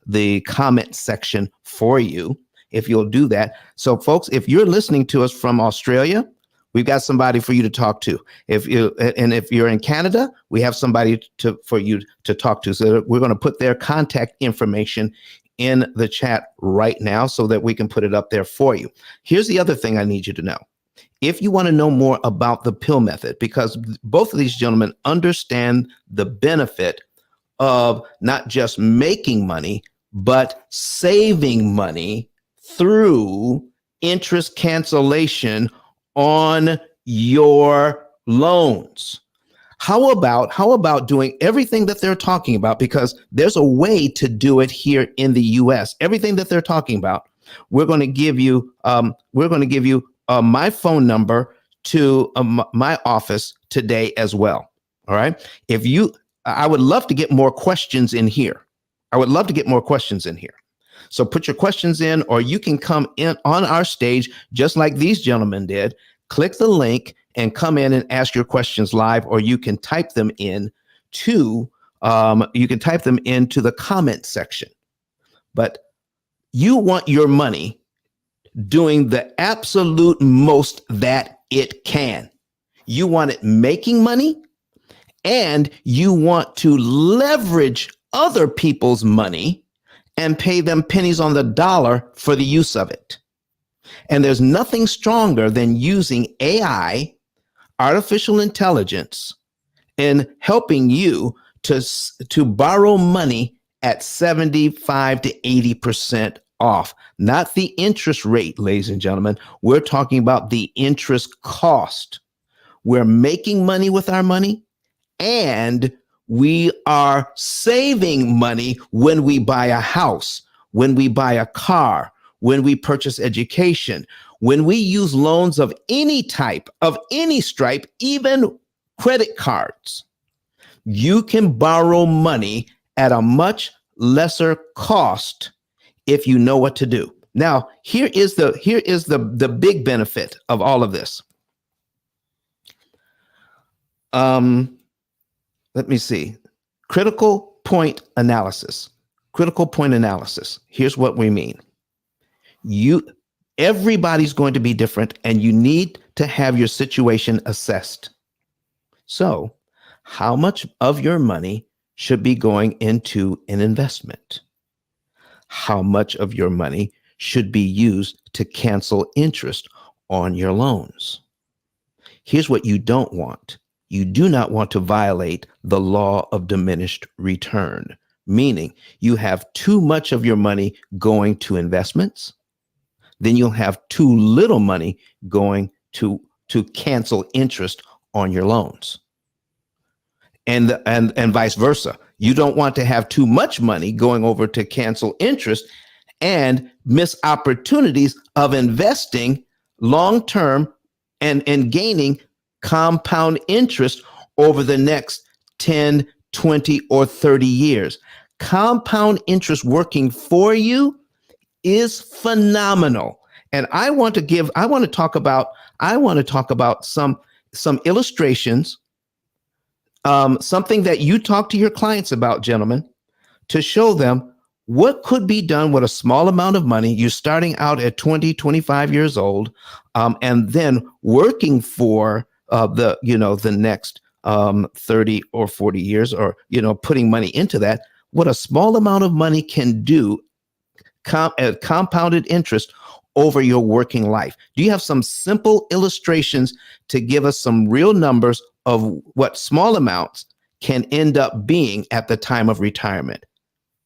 the comment section for you if you'll do that. So folks, if you're listening to us from Australia, we've got somebody for you to talk to. If you're in Canada, we have somebody for you to talk to. So we're going to put their contact information in the chat right now so that we can put it up there for you. Here's the other thing I need you to know. If you want to know more about the P.I.L.L method, because both of these gentlemen understand the benefit of not just making money, but saving money through interest cancellation on your loans. How about doing everything that they're talking about? Because there's a way to do it here in the US. Everything that they're talking about, we're going to give you my phone number to my office today as well. All right. I would love to get more questions in here. So put your questions in, or you can come in on our stage just like these gentlemen did. Click the link and come in and ask your questions live, or you can type them into the comment section. But you want your money doing the absolute most that it can. You want it making money, and you want to leverage other people's money and pay them pennies on the dollar for the use of it. And there's nothing stronger than using AI, artificial intelligence, in helping you to borrow money at 75 to 80% off. Not the interest rate, ladies and gentlemen. We're talking about the interest cost. We're making money with our money, and we are saving money when we buy a house, when we buy a car, when we purchase education, when we use loans of any type, of any stripe, even credit cards. You can borrow money at a much lesser cost if you know what to do. Now, here is the big benefit of all of this. Let me see. Critical point analysis. Here's what we mean. Everybody's going to be different, and you need to have your situation assessed. So, how much of your money should be going into an investment? How much of your money should be used to cancel interest on your loans? Here's what you don't want. You do not want to violate the law of diminished return, meaning you have too much of your money going to investments, then you'll have too little money going to cancel interest on your loans. And vice versa. You don't want to have too much money going over to cancel interest and miss opportunities of investing long term and gaining compound interest over the next 10, 20, or 30 years. Compound interest working for you is phenomenal. And I want to talk about some illustrations, something that you talk to your clients about, gentlemen, to show them what could be done with a small amount of money. You're starting out at 20, 25 years old, and then working for the next 30 or 40 years, or, putting money into that. What a small amount of money can do at compounded interest over your working life. Do you have some simple illustrations to give us some real numbers of what small amounts can end up being at the time of retirement?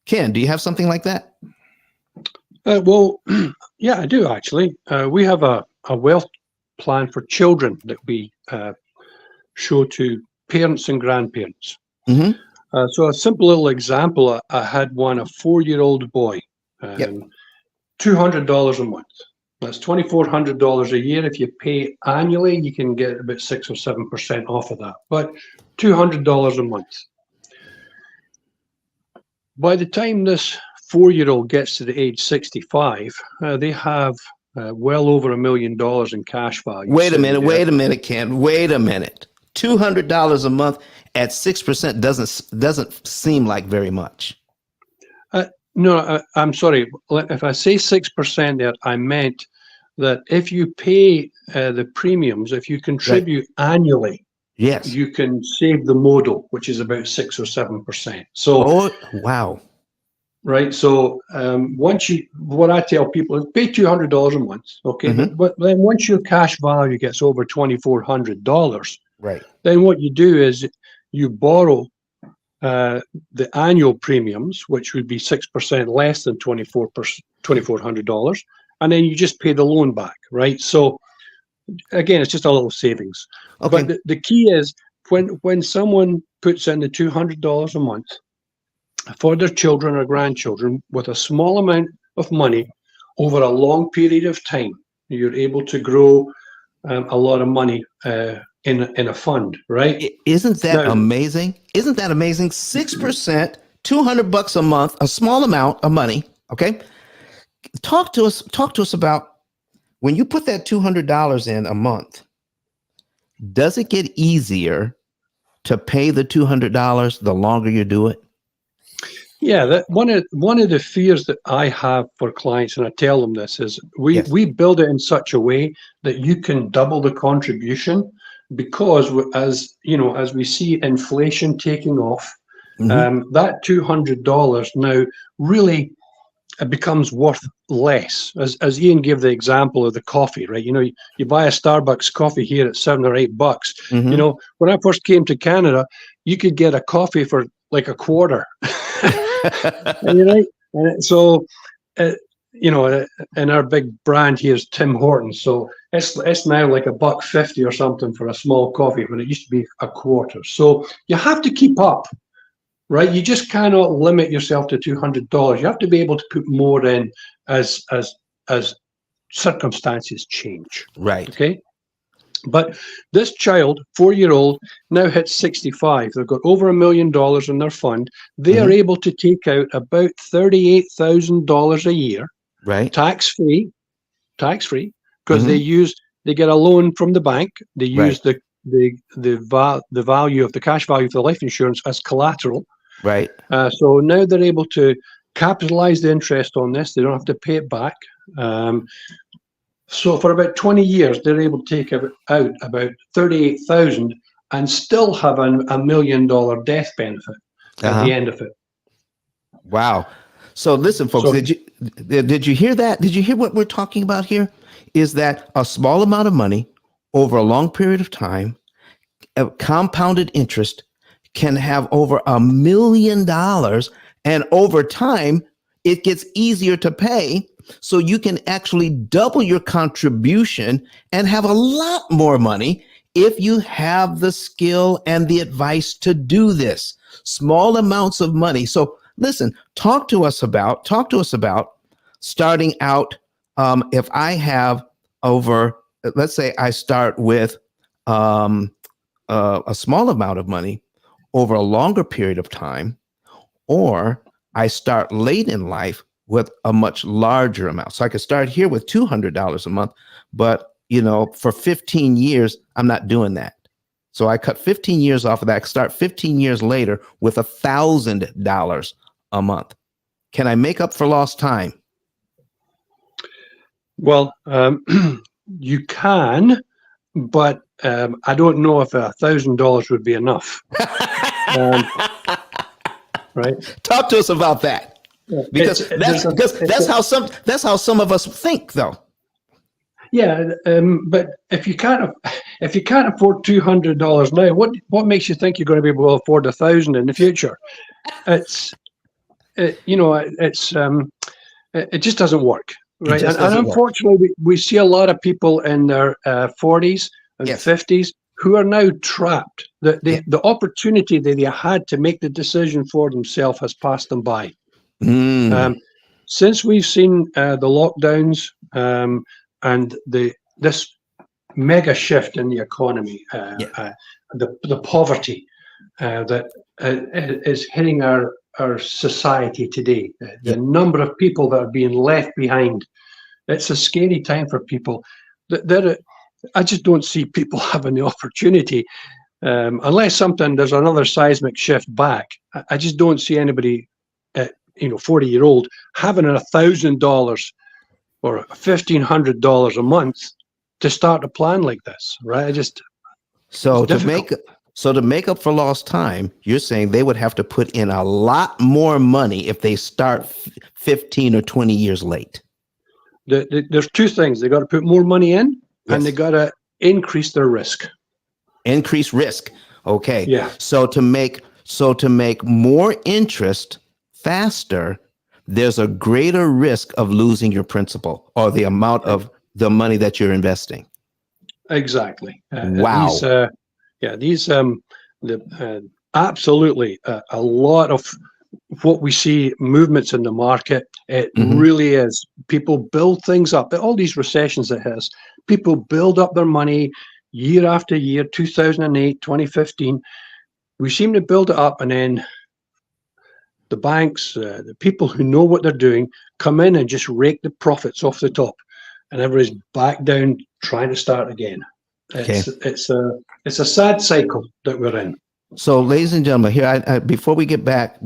Ken, do you have something like that? Well, yeah, I do actually. We have a wealth plan for children that we show to parents and grandparents. Mm-hmm. So a simple little example, I had a 4-year-old boy, Yep. $200 a month. That's $2,400 a year. If you pay annually, you can get about 6 or 7% off of that, but $200 a month. By the time this 4-year-old gets to the age 65, they have well over $1 million in cash value. Wait a minute, Ken. Wait a minute. $200 a month at 6% doesn't seem like very much. No, I'm sorry. If I say 6% there, I meant that if you pay the premiums, if you contribute annually, yes, you can save the modal, which is about 6 or 7%. So, wow. Right. So what I tell people is pay $200 a month. Okay. Mm-hmm. But then once your cash value gets over $2,400, right, then what you do is you borrow the annual premiums, which would be 6% less than $2,400, and then you just pay the loan back, right? So again, it's just a little savings. Okay. But the key is when someone puts in the $200 a month for their children or grandchildren with a small amount of money over a long period of time, you're able to grow a lot of money in a fund, right? Isn't that amazing? Isn't that amazing? 6%, $200 a month, a small amount of money. Okay. Talk to us about when you put that $200 in a month, does it get easier to pay the $200 the longer you do it? Yeah, that one of the fears that I have for clients, and I tell them this, is we build it in such a way that you can double the contribution, because as we see inflation taking off, Mm-hmm. that $200 now really becomes worth less. As Ian gave the example of the coffee, right? You buy a Starbucks coffee here at $7 or $8. Mm-hmm. When I first came to Canada, you could get a coffee for like a quarter. Right? So, and our big brand here is Tim Hortons. So it's now like $1.50 or something for a small coffee, when it used to be a quarter. So you have to keep up, right? You just cannot limit yourself to $200. You have to be able to put more in as circumstances change. Right. Okay. But this child, 4-year-old, now hits 65. They've got over $1 million in their fund. They are able to take out about $38,000 a year, right, tax-free, because they get a loan from the bank. They use the value of the cash value of the life insurance as collateral. Right. So now they're able to capitalize the interest on this. They don't have to pay it back. So for about 20 years, they're able to take out about $38,000 and still have a $1 million death benefit at the end of it. Wow. So listen, folks, did you hear that? Did you hear what we're talking about here? Is that a small amount of money over a long period of time, compounded interest, can have over $1 million, and over time, it gets easier to pay So you can actually double your contribution and have a lot more money if you have the skill and the advice to do this. Small amounts of money. So listen, talk to us about starting out. If I have over, let's say I start with a small amount of money over a longer period of time, or I start late in life with a much larger amount. So I could start here with $200 a month, but for 15 years, I'm not doing that. So I cut 15 years off of that, start 15 years later with $1,000 a month. Can I make up for lost time? Well, you can, but I don't know if $1,000 would be enough. Right? Talk to us about that, because that's how some of us think, though. Yeah, but if you can't afford $200 now, what makes you think you're going to be able to afford $1,000 in the future? It just doesn't work, right? And unfortunately, we see a lot of people in their 40s and 50s who are now trapped. The opportunity that they had to make the decision for themselves has passed them by. Since we've seen the lockdowns and this mega shift in the economy, the poverty that is hitting our society today, the number of people that are being left behind, it's a scary time for people. I just don't see people having the opportunity, unless there's another seismic shift back. I just don't see anybody, 40-year-old having $1,000 or $1,500 a month to start a plan like this, right? To make up for lost time, you're saying they would have to put in a lot more money if they start 15 or 20 years late. There's two things. They got to put more money in, and they got to increase their risk. Increase risk. Okay. Yeah. So to make more interest faster, there's a greater risk of losing your principal or the amount of the money that you're investing. Exactly. Wow. Absolutely. A lot of what we see movements in the market, it really is. People build things up. All these recessions it has, people build up their money year after year, 2008, 2015. We seem to build it up, and then the banks, the people who know what they're doing, come in and just rake the profits off the top, and everybody's back down trying to start again. It's a sad cycle that we're in. So, ladies and gentlemen, here before we get back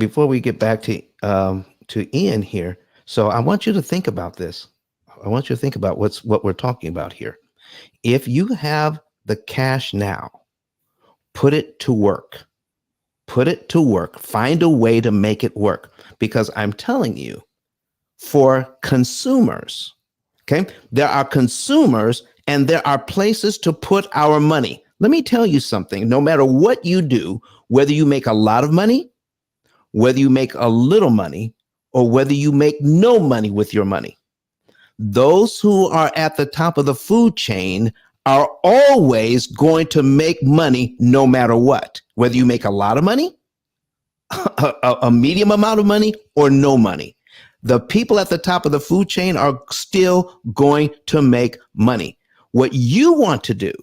to Ian here, so I want you to think about this. I want you to think about what we're talking about here. If you have the cash now, put it to work. Put it to work. Find a way to make it work, because I'm telling you, for consumers, okay, there are consumers and there are places to put our money. Let me tell you something. No matter what you do, whether you make a lot of money, whether you make a little money, or whether you make no money with your money, those who are at the top of the food chain are always going to make money no matter what, whether you make a lot of money, a medium amount of money, or no money. The people at the top of the food chain are still going to make money. What you want to do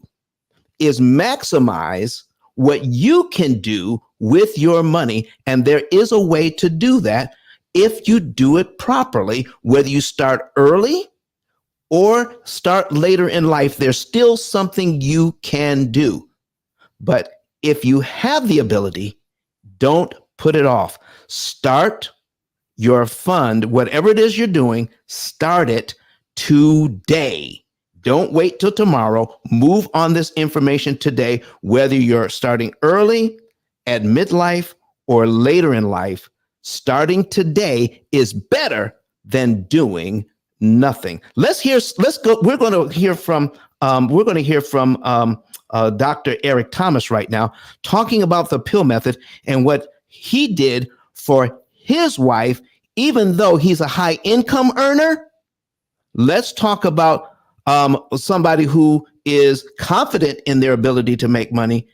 is maximize what you can do with your money. And there is a way to do that if you do it properly, whether you start early or start later in life. There's still something you can do. But if you have the ability, don't put it off. Start your fund, whatever it is you're doing, start it today. Don't wait till tomorrow. Move on this information today, whether you're starting early, at midlife, or later in life. Starting today is better than doing nothing. Let's go. We're going to hear from Dr. Eric Thomas right now, talking about the P.I.L.L method and what he did for his wife. Even though he's a high income earner, Let's talk about somebody who is confident in their ability to make money,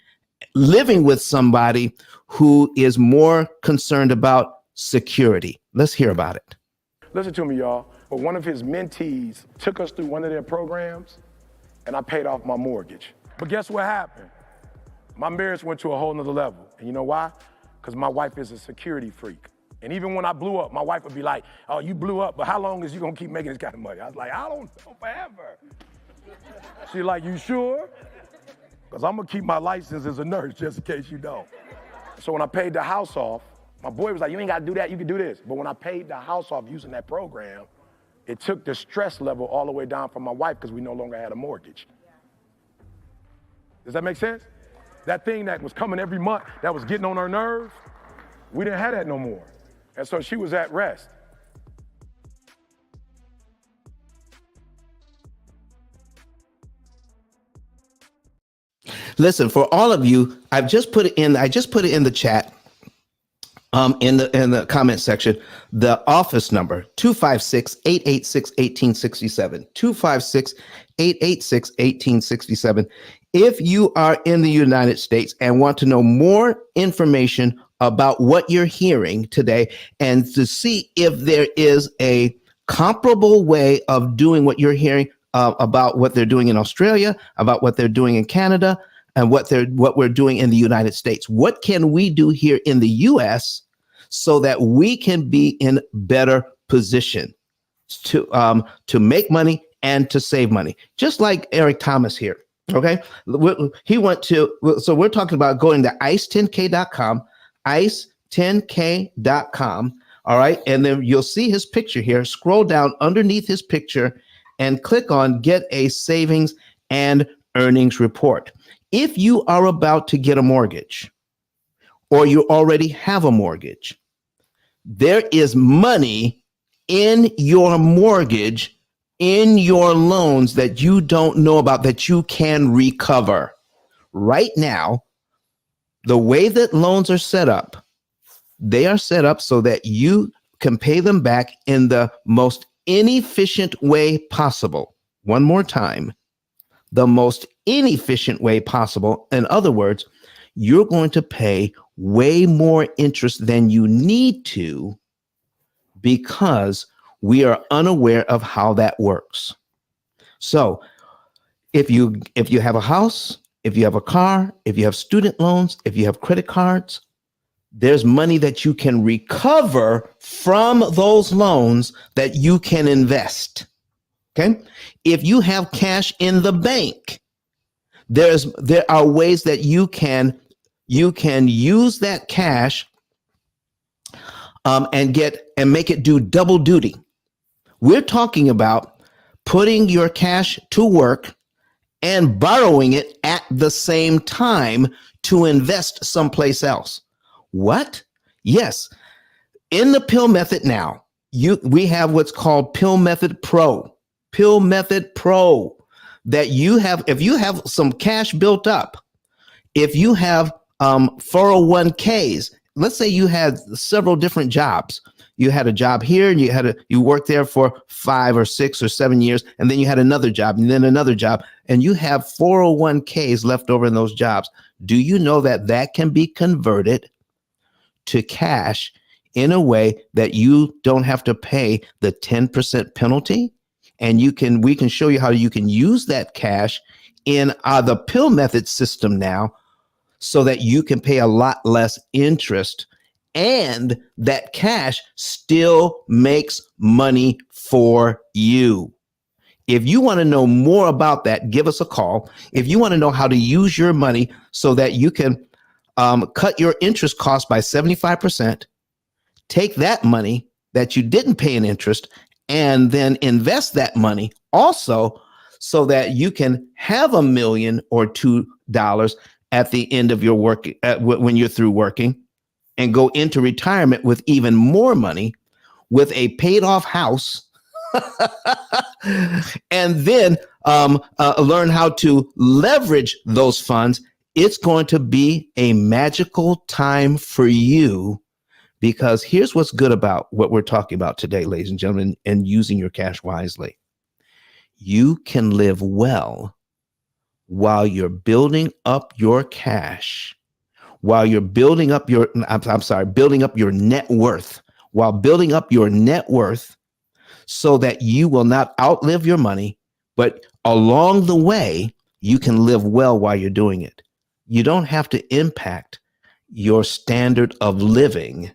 living with somebody who is more concerned about security. Let's hear about it. Listen to me, y'all. But one of his mentees took us through one of their programs, and I paid off my mortgage. But guess what happened? My marriage went to a whole nother level. And you know why? Because my wife is a security freak. And even when I blew up, my wife would be like, oh, you blew up, but how long is you gonna keep making this kind of money? I was like, I don't know, forever. She's like, you sure? Because I'm gonna keep my license as a nurse just in case you don't. So when I paid the house off, my boy was like, you ain't gotta do that, you can do this. But when I paid the house off using that program, it took the stress level all the way down for my wife because we no longer had a mortgage. Does that make sense? That thing that was coming every month, that was getting on her nerves, we didn't have that no more. And so she was at rest. Listen, for all of you, I just put it in the chat, in the comment section, the office number, 256-886-1867, 256-886-1867. If you are in the United States and want to know more information about what you're hearing today and to see if there is a comparable way of doing what you're hearing about what they're doing in Australia, about what they're doing in Canada, and what we're doing in the United States. What can we do here in the US so that we can be in better position to make money and to save money? Just like Eric Thomas here. Okay, he went to, so we're talking about going to ice10k.com, ice10k.com. All right, and then you'll see his picture here. Scroll down underneath his picture and click on Get a Savings and Earnings Report. If you are about to get a mortgage or you already have a mortgage, there is money in your mortgage, in your loans that you don't know about that you can recover. Right now, the way that loans are set up, they are set up so that you can pay them back in the most inefficient way possible. One more time, the most inefficient way possible. In other words, you're going to pay way more interest than you need to because we are unaware of how that works. So if you have a house, if you have a car, if you have student loans, if you have credit cards, there's money that you can recover from those loans that you can invest. Okay? If you have cash in the bank, there are ways that you can use that cash and make it do double duty. We're talking about putting your cash to work and borrowing it at the same time to invest someplace else. What? Yes. In the P.I.L.L method now, we have what's called P.I.L.L method Pro. P.I.L.L method Pro, that you have, if you have some cash built up, if you have 401ks, let's say you had several different jobs. You had a job here and you worked there for 5 or 6 or 7 years, and then you had another job and then another job, and you have 401ks left over in those jobs. Do you know that that can be converted to cash in a way that you don't have to pay the 10% penalty? And we can show you how you can use that cash in the P.I.L.L method system now so that you can pay a lot less interest, and that cash still makes money for you. If you want to know more about that, give us a call. If you want to know how to use your money so that you can cut your interest cost by 75%, take that money that you didn't pay in interest and then invest that money also so that you can have $1 million or $2 at the end of your work, when you're through working, and go into retirement with even more money, with a paid off house, and then learn how to leverage those funds. It's going to be a magical time for you, because here's what's good about what we're talking about today, ladies and gentlemen, and using your cash wisely. you can live well while you're building up your cash, while you're building up your, building up your net worth, while building up your net worth so that you will not outlive your money, but along the way, you can live well while you're doing it. You don't have to impact your standard of living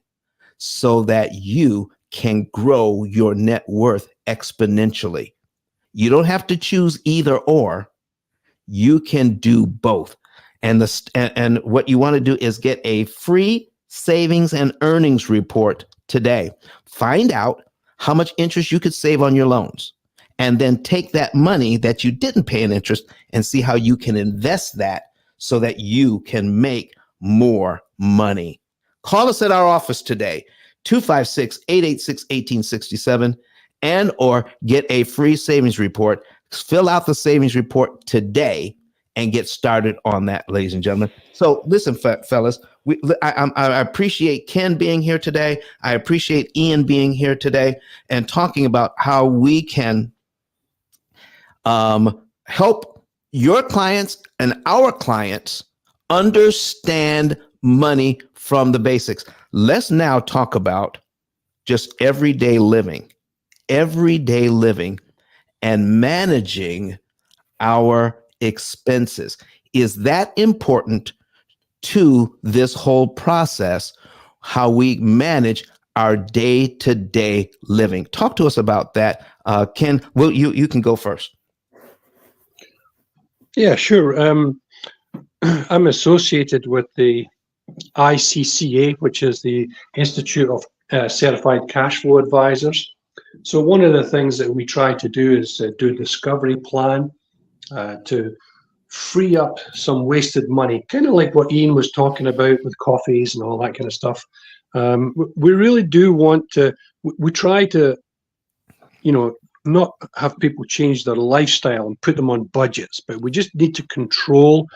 so that you can grow your net worth exponentially. You don't have to choose either or. You can do both. And what you want to do is get a free savings and earnings report today. Find out how much interest you could save on your loans, and then take that money that you didn't pay in interest and see how you can invest that so that you can make more money. Call us at our office today, 256-886-1867, and or get a free savings report. Fill out the savings report today and get started on that, ladies and gentlemen. So listen, fellas, I appreciate Ken being here today. I appreciate Ian being here today and talking about how we can help your clients and our clients understand money from the basics. Let's now talk about just everyday living and managing our expenses. Is that important to this whole process, how we manage our day-to-day living? Talk to us about that. Ken, you can go first. Yeah, sure. I'm associated with the ICCA, which is the Institute of Certified Cash Flow Advisors. So one of the things that we try to do is do a discovery plan to free up some wasted money, kind of like what Ian was talking about with coffees and all that kind of stuff. We really do want to, we try to, not have people change their lifestyle and put them on budgets, but we just need to control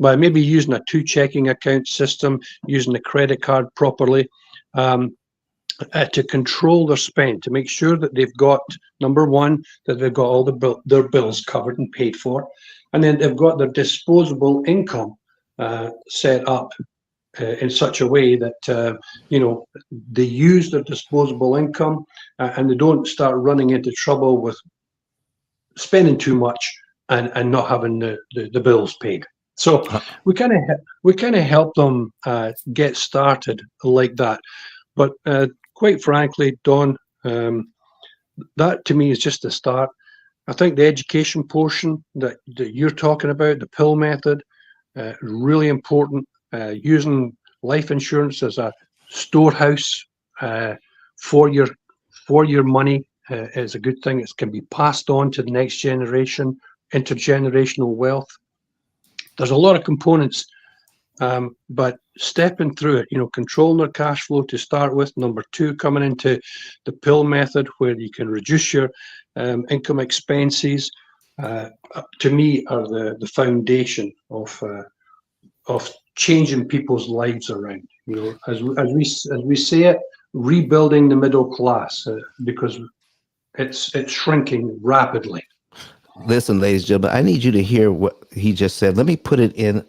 by maybe using a 2 checking account system, using a credit card properly, to control their spend, to make sure that they've got, number one, that they've got all their bills covered and paid for, and then they've got their disposable income set up in such a way that they use their disposable income and they don't start running into trouble with spending too much and not having the bills paid. So we kind of help them get started like that. But quite frankly, Don, that to me is just the start. I think the education portion that you're talking about, the P.I.L.L method, really important. Using life insurance as a storehouse for your money is a good thing. It can be passed on to the next generation, intergenerational wealth. There's a lot of components, but stepping through it, controlling their cash flow to start with. Number 2, coming into the P.I.L.L method, where you can reduce your income expenses, to me are the foundation of changing people's lives around. As we say it, rebuilding the middle class, because it's shrinking rapidly. Listen, ladies and gentlemen, I need you to hear what he just said. Let me put it in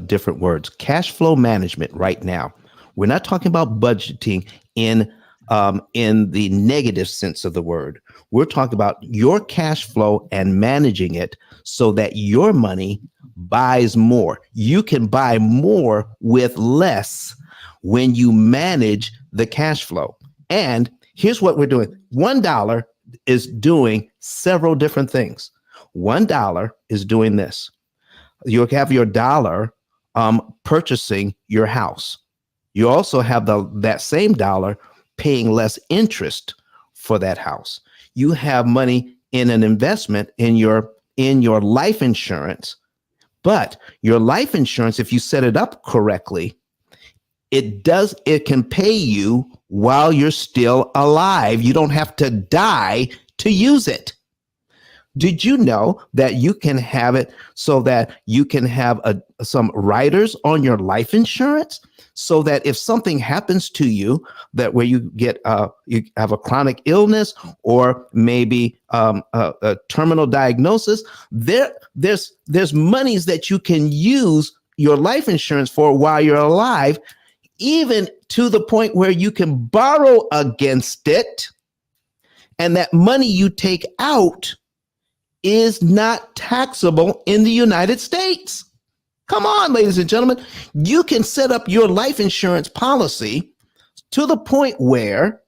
different words. Cash flow management right now. We're not talking about budgeting in the negative sense of the word. We're talking about your cash flow and managing it so that your money buys more. You can buy more with less when you manage the cash flow. And here's what we're doing. $1 is doing several different things. $1 is doing this. You have your dollar purchasing your house. You also have that same dollar paying less interest for that house. You have money in an investment in your life insurance, but your life insurance, if you set it up correctly, it can pay you while you're still alive. You don't have to die to use it. Did you know that you can have it so that you can have some riders on your life insurance, so that if something happens to you, that where you get you have a chronic illness, or maybe a terminal diagnosis, there's monies that you can use your life insurance for while you're alive, even to the point where you can borrow against it, and that money you take out is not taxable in the United States. Come on, ladies and gentlemen. You can set up your life insurance policy to the point where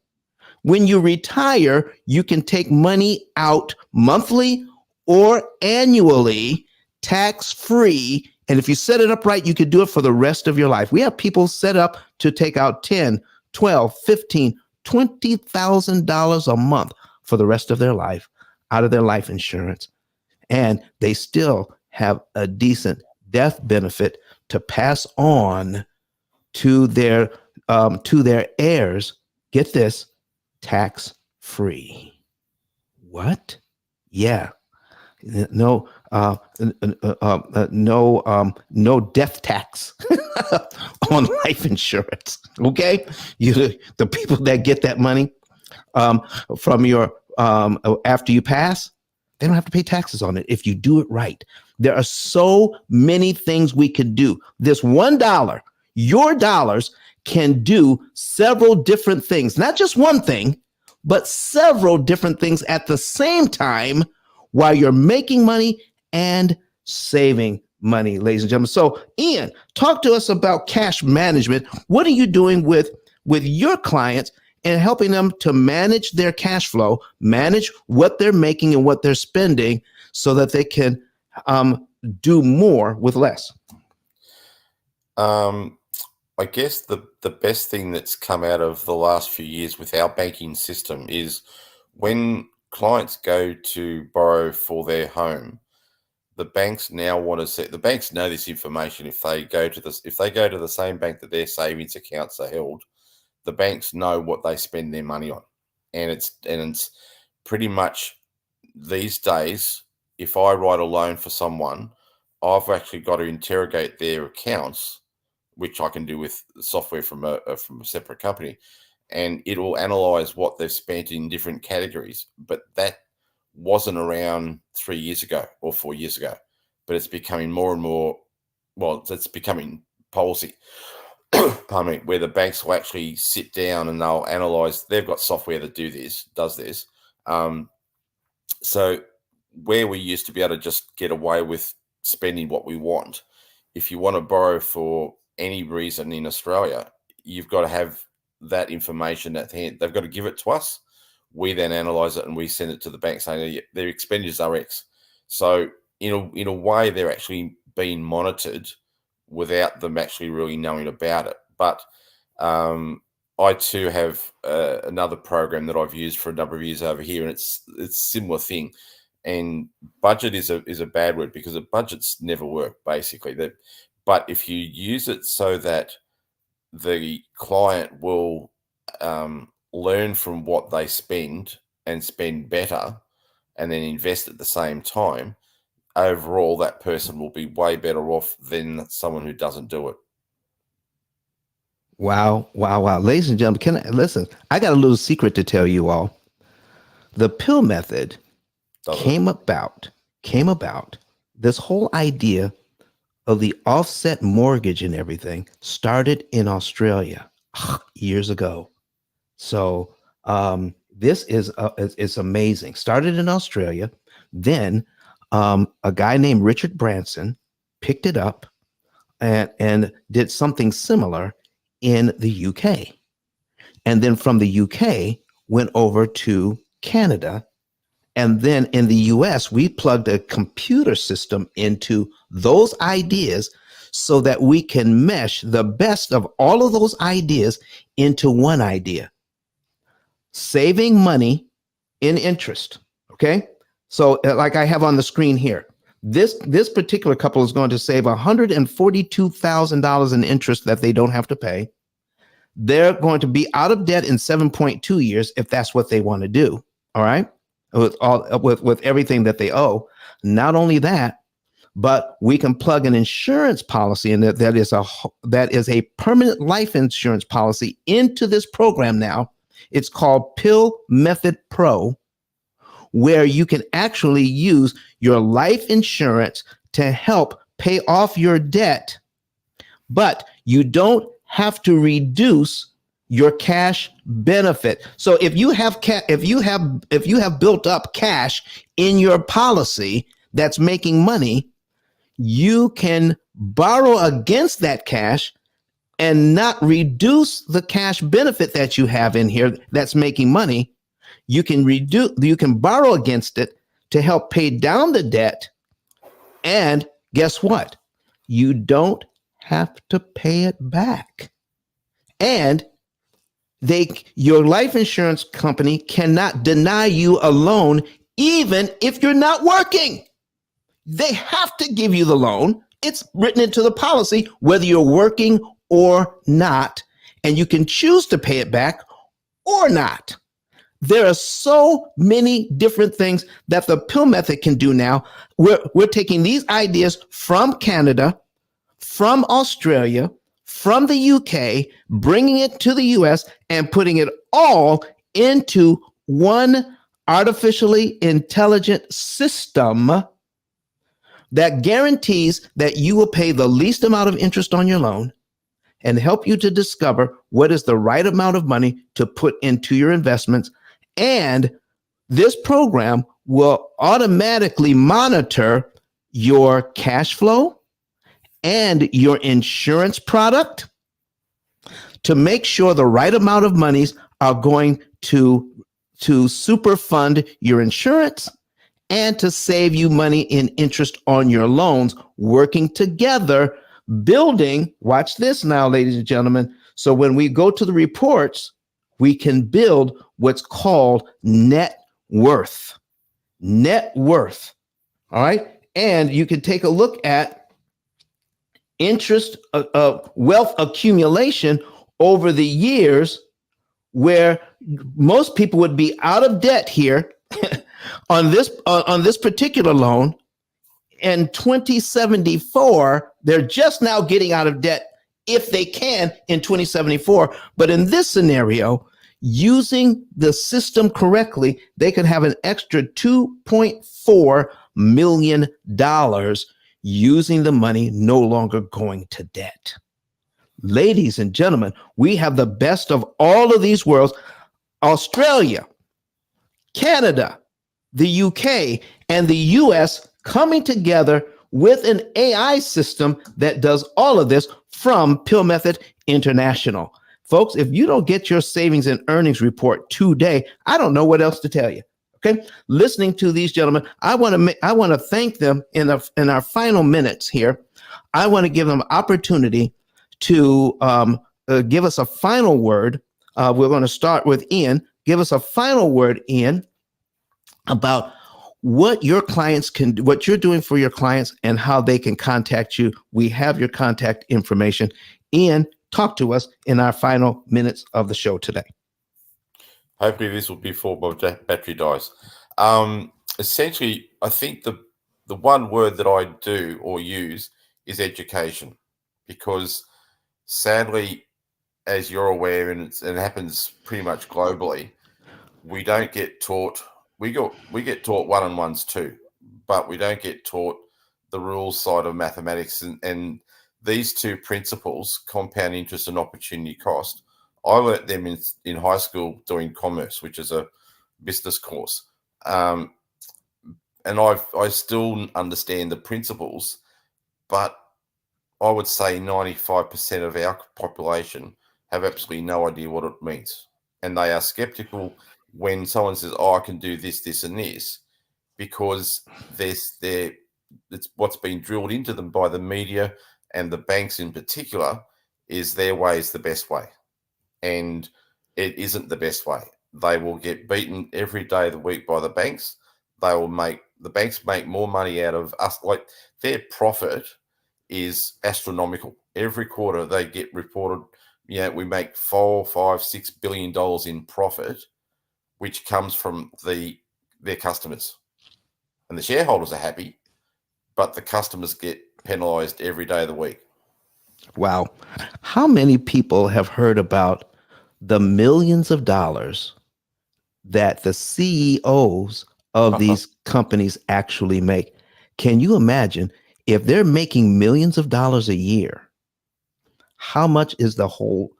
when you retire, you can take money out monthly or annually, tax-free. And if you set it up right, you could do it for the rest of your life. We have people set up to take out 10, 12, 15, $20,000 a month for the rest of their life out of their life insurance, and they still have a decent death benefit to pass on to their heirs. Get this, tax free. What? Yeah. No, no death tax on life insurance. Okay, the people that get that money from your after you pass, they don't have to pay taxes on it if you do it right. There are so many things we could do. This $1, your dollars, can do several different things, not just one thing, but several different things at the same time while you're making money and saving money, ladies and gentlemen. So, Ian, talk to us about cash management. What are you doing with your clients and helping them to manage their cash flow, manage what they're making and what they're spending, so that they can do more with less? I guess the best thing that's come out of the last few years with our banking system is when clients go to borrow for their home, the banks now want to set. The banks know this information. If they go to the same bank that their savings accounts are held, the banks know what they spend their money on, and it's pretty much these days. If I write a loan for someone, I've actually got to interrogate their accounts, which I can do with software from a separate company, and it will analyze what they've spent in different categories. But that wasn't around 3 years ago or 4 years ago, but it's becoming more and more. Well, it's becoming policy. Pardon me, where the banks will actually sit down and they'll analyze. They've got software that does this. So where we used to be able to just get away with spending what we want, if you want to borrow for any reason in Australia, you've got to have that information at hand. They've got to give it to us. We then analyze it and we send it to the bank saying their expenditures are X. So in a way, they're actually being monitored without them actually really knowing about it. But I too have another program that I've used for a number of years over here, and it's a similar thing. And budget is a bad word, because budgets never work, basically. But if you use it so that the client will learn from what they spend and spend better, and then invest at the same time, overall that person will be way better off than someone who doesn't do it. Wow. Ladies and gentlemen, listen, I got a little secret to tell you all. The P.I.L.L method came about, this whole idea of the offset mortgage and everything started in Australia years ago. So this is it's amazing. Started in Australia. Then a guy named Richard Branson picked it up and did something similar in the UK. And then from the UK went over to Canada. And then in the US, we plugged a computer system into those ideas so that we can mesh the best of all of those ideas into one idea: saving money in interest. Okay. So like I have on the screen here, this particular couple is going to save $142,000 in interest that they don't have to pay. They're going to be out of debt in 7.2 years if that's what they want to do. All right. with everything that they owe. Not only that, but we can plug an insurance policy, and that is a permanent life insurance policy into this program now. It's called P.I.L.L Method Pro, where you can actually use your life insurance to help pay off your debt, but you don't have to reduce your cash benefit. So if you have built up cash in your policy that's making money, you can borrow against that cash and not reduce the cash benefit that you have in here that's making money. You can borrow against it to help pay down the debt. And guess what? You don't have to pay it back. And your life insurance company cannot deny you a loan even if you're not working. They have to give you the loan. It's written into the policy, whether you're working or not, and you can choose to pay it back or not. There are so many different things that the P.I.L.L method can do now. We're taking these ideas from Canada, from Australia, from the UK, bringing it to the US and putting it all into one artificially intelligent system that guarantees that you will pay the least amount of interest on your loan and help you to discover what is the right amount of money to put into your investments. And this program will automatically monitor your cash flow and your insurance product to make sure the right amount of monies are going to super fund your insurance and to save you money in interest on your loans, working together, building, watch this now, ladies and gentlemen. So when we go to the reports, we can build what's called net worth. Net worth. All right. And you can take a look at interest, wealth accumulation over the years, where most people would be out of debt here on this particular loan. In 2074, they're just now getting out of debt if they can in 2074. But in this scenario, using the system correctly, they could have an extra $2.4 million using the money no longer going to debt. Ladies and gentlemen, we have the best of all of these worlds. Australia, Canada, the UK, and the US coming together with an AI system that does all of this from P.I.L.L Method International. Folks, if you don't get your savings and earnings report today, I don't know what else to tell you. Okay, listening to these gentlemen, I want to thank them in our final minutes here. I want to give them opportunity to give us a final word. We're going to start with Ian. Give us a final word, Ian, about what your clients can do, what you're doing for your clients, and how they can contact you. We have your contact information. Ian, talk to us in our final minutes of the show today. Hopefully this will be before my battery dies. Essentially, I think the one word that I do or use is education, because sadly, as you're aware, and it happens pretty much globally, we don't get taught. We get taught one-on-ones too, but we don't get taught the rules side of mathematics and these two principles, compound interest and opportunity cost. I learnt them in high school doing commerce, which is a business course. And I still understand the principles, but I would say 95% of our population have absolutely no idea what it means. And they are skeptical when someone says, oh, I can do this, this, and this, because it's what's been drilled into them by the media and the banks in particular is their way is the best way. And it isn't the best way. They will get beaten every day of the week by the banks. The banks make more money out of us. Like, their profit is astronomical. Every quarter they get reported, we make $4, $5, $6 billion in profit, which comes from the their customers. And the shareholders are happy, but the customers get penalized every day of the week. Wow. How many people have heard about the millions of dollars that the CEOs of these companies actually make? Can you imagine if they're making millions of dollars a year? How much is the whole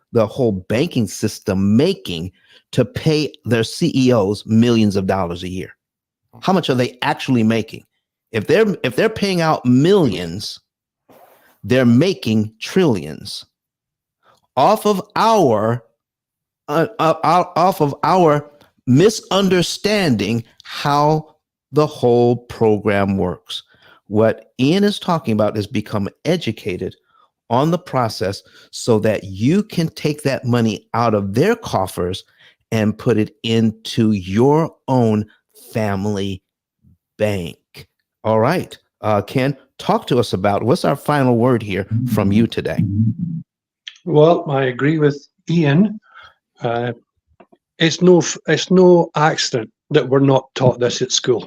banking system making to pay their CEOs millions of dollars a year? How much are they actually making? If they're paying out millions, they're making trillions off of our misunderstanding how the whole program works. What Ian is talking about is become educated on the process so that you can take that money out of their coffers and put it into your own family bank. All right. Ken, talk to us about what's our final word here from you today. Well, I agree with Ian. It's no accident that we're not taught this at school.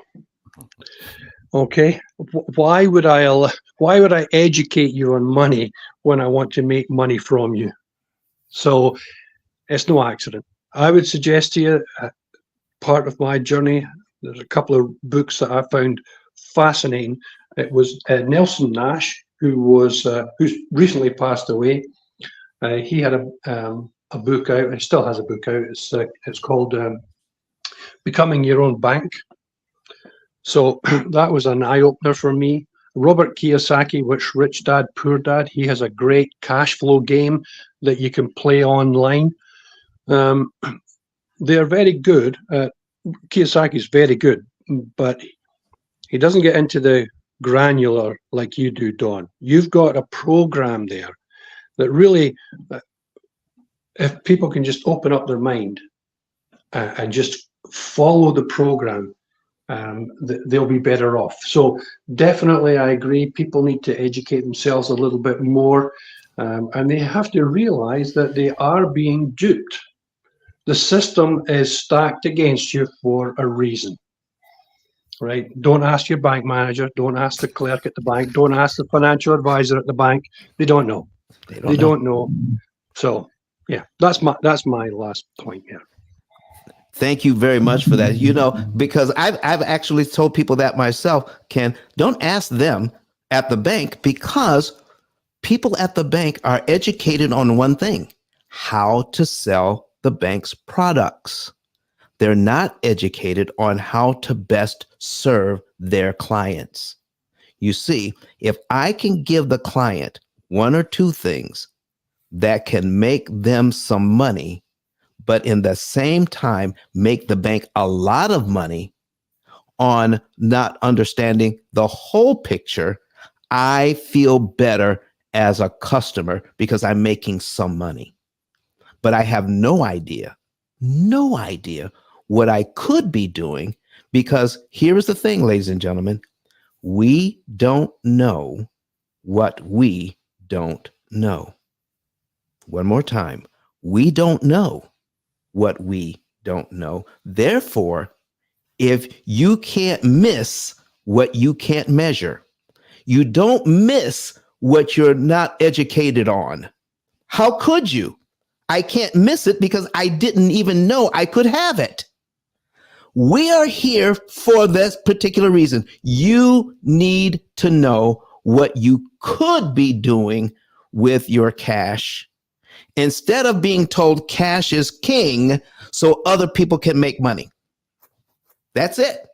Okay, why would I educate you on money when I want to make money from you? So it's no accident. I would suggest to you, part of my journey, there's a couple of books that I found fascinating. It was Nelson Nash, who's recently passed away. He had a book out, and still has a book out. It's called Becoming Your Own Bank. So that was an eye-opener for me. Robert Kiyosaki, which Rich Dad, Poor Dad, he has a great cash flow game that you can play online. They're very good. Kiyosaki is very good, but he doesn't get into the granular like you do, Don. You've got a program there that really, if people can just open up their mind and just follow the program, they'll be better off. So definitely, I agree. People need to educate themselves a little bit more, and they have to realize that they are being duped. The system is stacked against you for a reason, right? Don't ask your bank manager. Don't ask the clerk at the bank. Don't ask the financial advisor at the bank. They don't know. They don't know. So, yeah, that's my last point here. Thank you very much for that. You know, because I've actually told people that myself, Ken, don't ask them at the bank, because people at the bank are educated on one thing: how to sell the bank's products. They're not educated on how to best serve their clients. You see, if I can give the client one or two things that can make them some money, but in the same time make the bank a lot of money on not understanding the whole picture, I feel better as a customer because I'm making some money. But I have no idea what I could be doing, because here is the thing, ladies and gentlemen, we don't know what we don't know. One more time, we don't know what we don't know. Therefore, if you can't miss what you can't measure, you don't miss what you're not educated on. How could you? I can't miss it because I didn't even know I could have it. We are here for this particular reason. You need to know what you could be doing with your cash, instead of being told cash is king so other people can make money. That's it.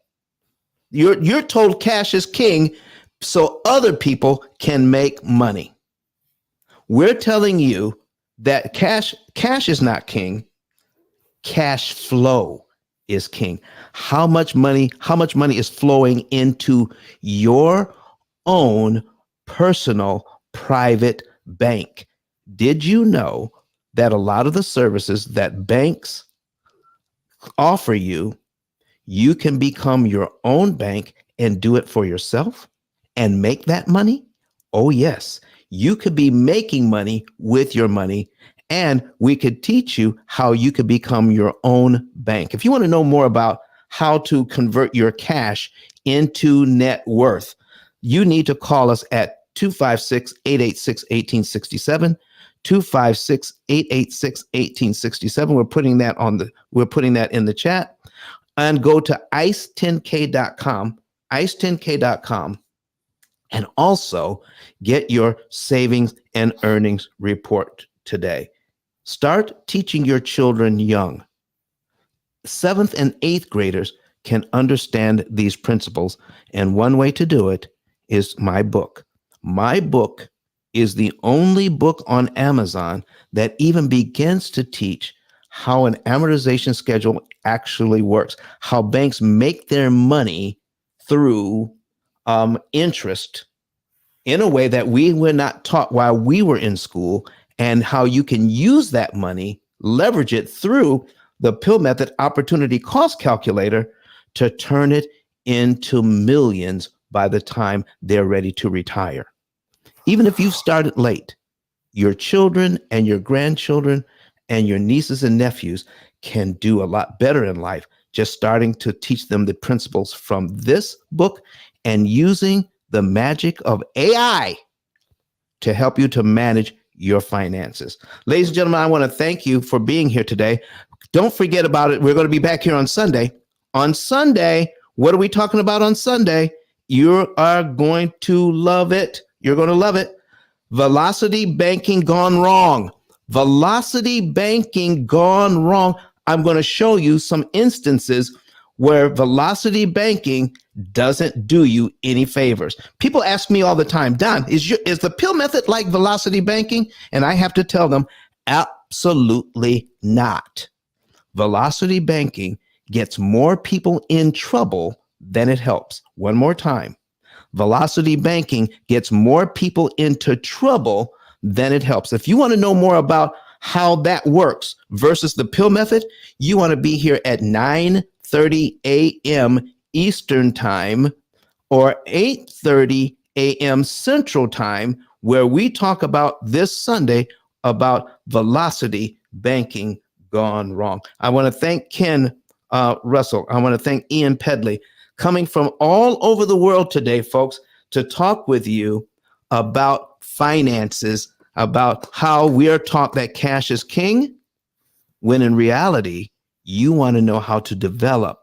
You're told cash is king so other people can make money. We're telling you that cash is not king. Cash flow is king. How much money is flowing into your own personal private bank? Did you know that a lot of the services that banks offer you, you can become your own bank and do it for yourself and make that money? Oh, yes. You could be making money with your money, and we could teach you how you could become your own bank. If you want to know more about how to convert your cash into net worth, you need to call us at 256-886-1867. 256-886-1867. We're putting that in the chat. And go to ice10k.com, ice10k.com, and also get your savings and earnings report today. Start teaching your children young. 7th and 8th graders can understand these principles, and one way to do it is my book. My book is the only book on Amazon that even begins to teach how an amortization schedule actually works, how banks make their money through interest in a way that we were not taught while we were in school, and how you can use that money, leverage it through the P.I.L.L method opportunity cost calculator to turn it into millions by the time they're ready to retire. Even if you've started late, your children and your grandchildren and your nieces and nephews can do a lot better in life, just starting to teach them the principles from this book and using the magic of AI to help you to manage your finances. Ladies and gentlemen, I want to thank you for being here today. Don't forget about it. We're going to be back here on Sunday. On Sunday, what are we talking about on Sunday? You are going to love it. You're going to love it. Velocity banking gone wrong. Velocity banking gone wrong. I'm going to show you some instances where velocity banking doesn't do you any favors. People ask me all the time, Don, is the P.I.L.L method like velocity banking? And I have to tell them, absolutely not. Velocity banking gets more people in trouble than it helps. One more time. Velocity banking gets more people into trouble than it helps. If you want to know more about how that works versus the P.I.L.L method, you want to be here at 9:30 a.m. Eastern Time or 8:30 a.m. Central Time, where we talk about this Sunday about velocity banking gone wrong. I want to thank Ken Russell. I want to thank Ian Pedley, coming from all over the world today, folks, to talk with you about finances, about how we are taught that cash is king, when in reality, you want to know how to develop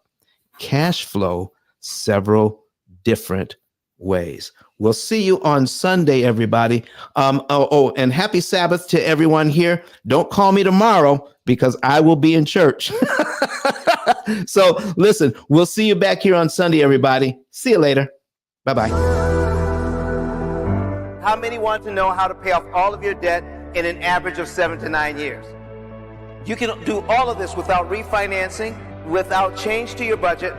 cash flow several different ways. We'll see you on Sunday, everybody. And happy Sabbath to everyone here. Don't call me tomorrow because I will be in church. So listen, we'll see you back here on Sunday, everybody. See you later. Bye-bye. How many want to know how to pay off all of your debt in an average of 7 to 9 years? You can do all of this without refinancing, without change to your budget,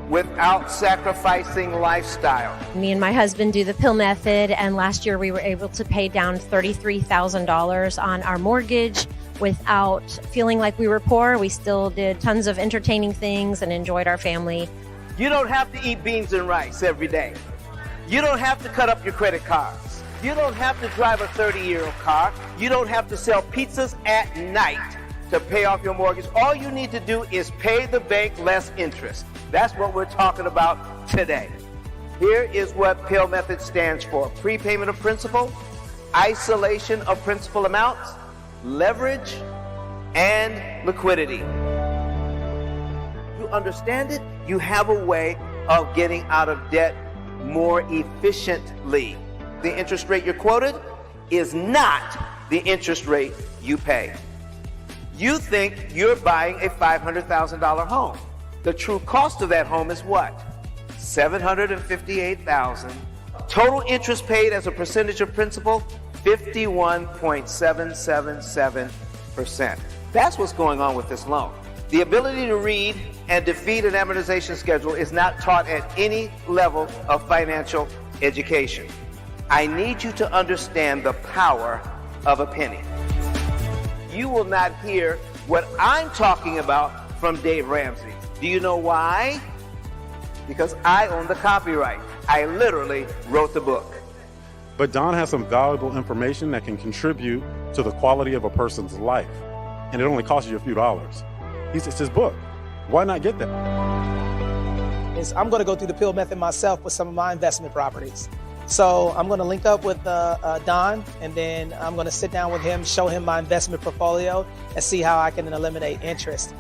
without sacrificing lifestyle. Me and my husband do the P.I.L.L method, and last year we were able to pay down $33,000 on our mortgage without feeling like we were poor. We still did tons of entertaining things and enjoyed our family. You don't have to eat beans and rice every day. You don't have to cut up your credit cards. You don't have to drive a 30-year-old car. You don't have to sell pizzas at night to pay off your mortgage. All you need to do is pay the bank less interest. That's what we're talking about today. Here is what P.I.L.L method stands for: prepayment of principal, isolation of principal amounts, leverage, and liquidity. You understand it? You have a way of getting out of debt more efficiently. The interest rate you're quoted is not the interest rate you pay. You think you're buying a $500,000 home. The true cost of that home is what? $758,000. Total interest paid as a percentage of principal, 51.777%. That's what's going on with this loan. The ability to read and defeat an amortization schedule is not taught at any level of financial education. I need you to understand the power of a penny. You will not hear what I'm talking about from Dave Ramsey. Do you know why? Because I own the copyright. I literally wrote the book. But Don has some valuable information that can contribute to the quality of a person's life. And it only costs you a few dollars. It's his book. Why not get that? is I'm going to go through the P.I.L. method myself with some of my investment properties. So I'm going to link up with Don, and then I'm going to sit down with him, show him my investment portfolio, and see how I can eliminate interest.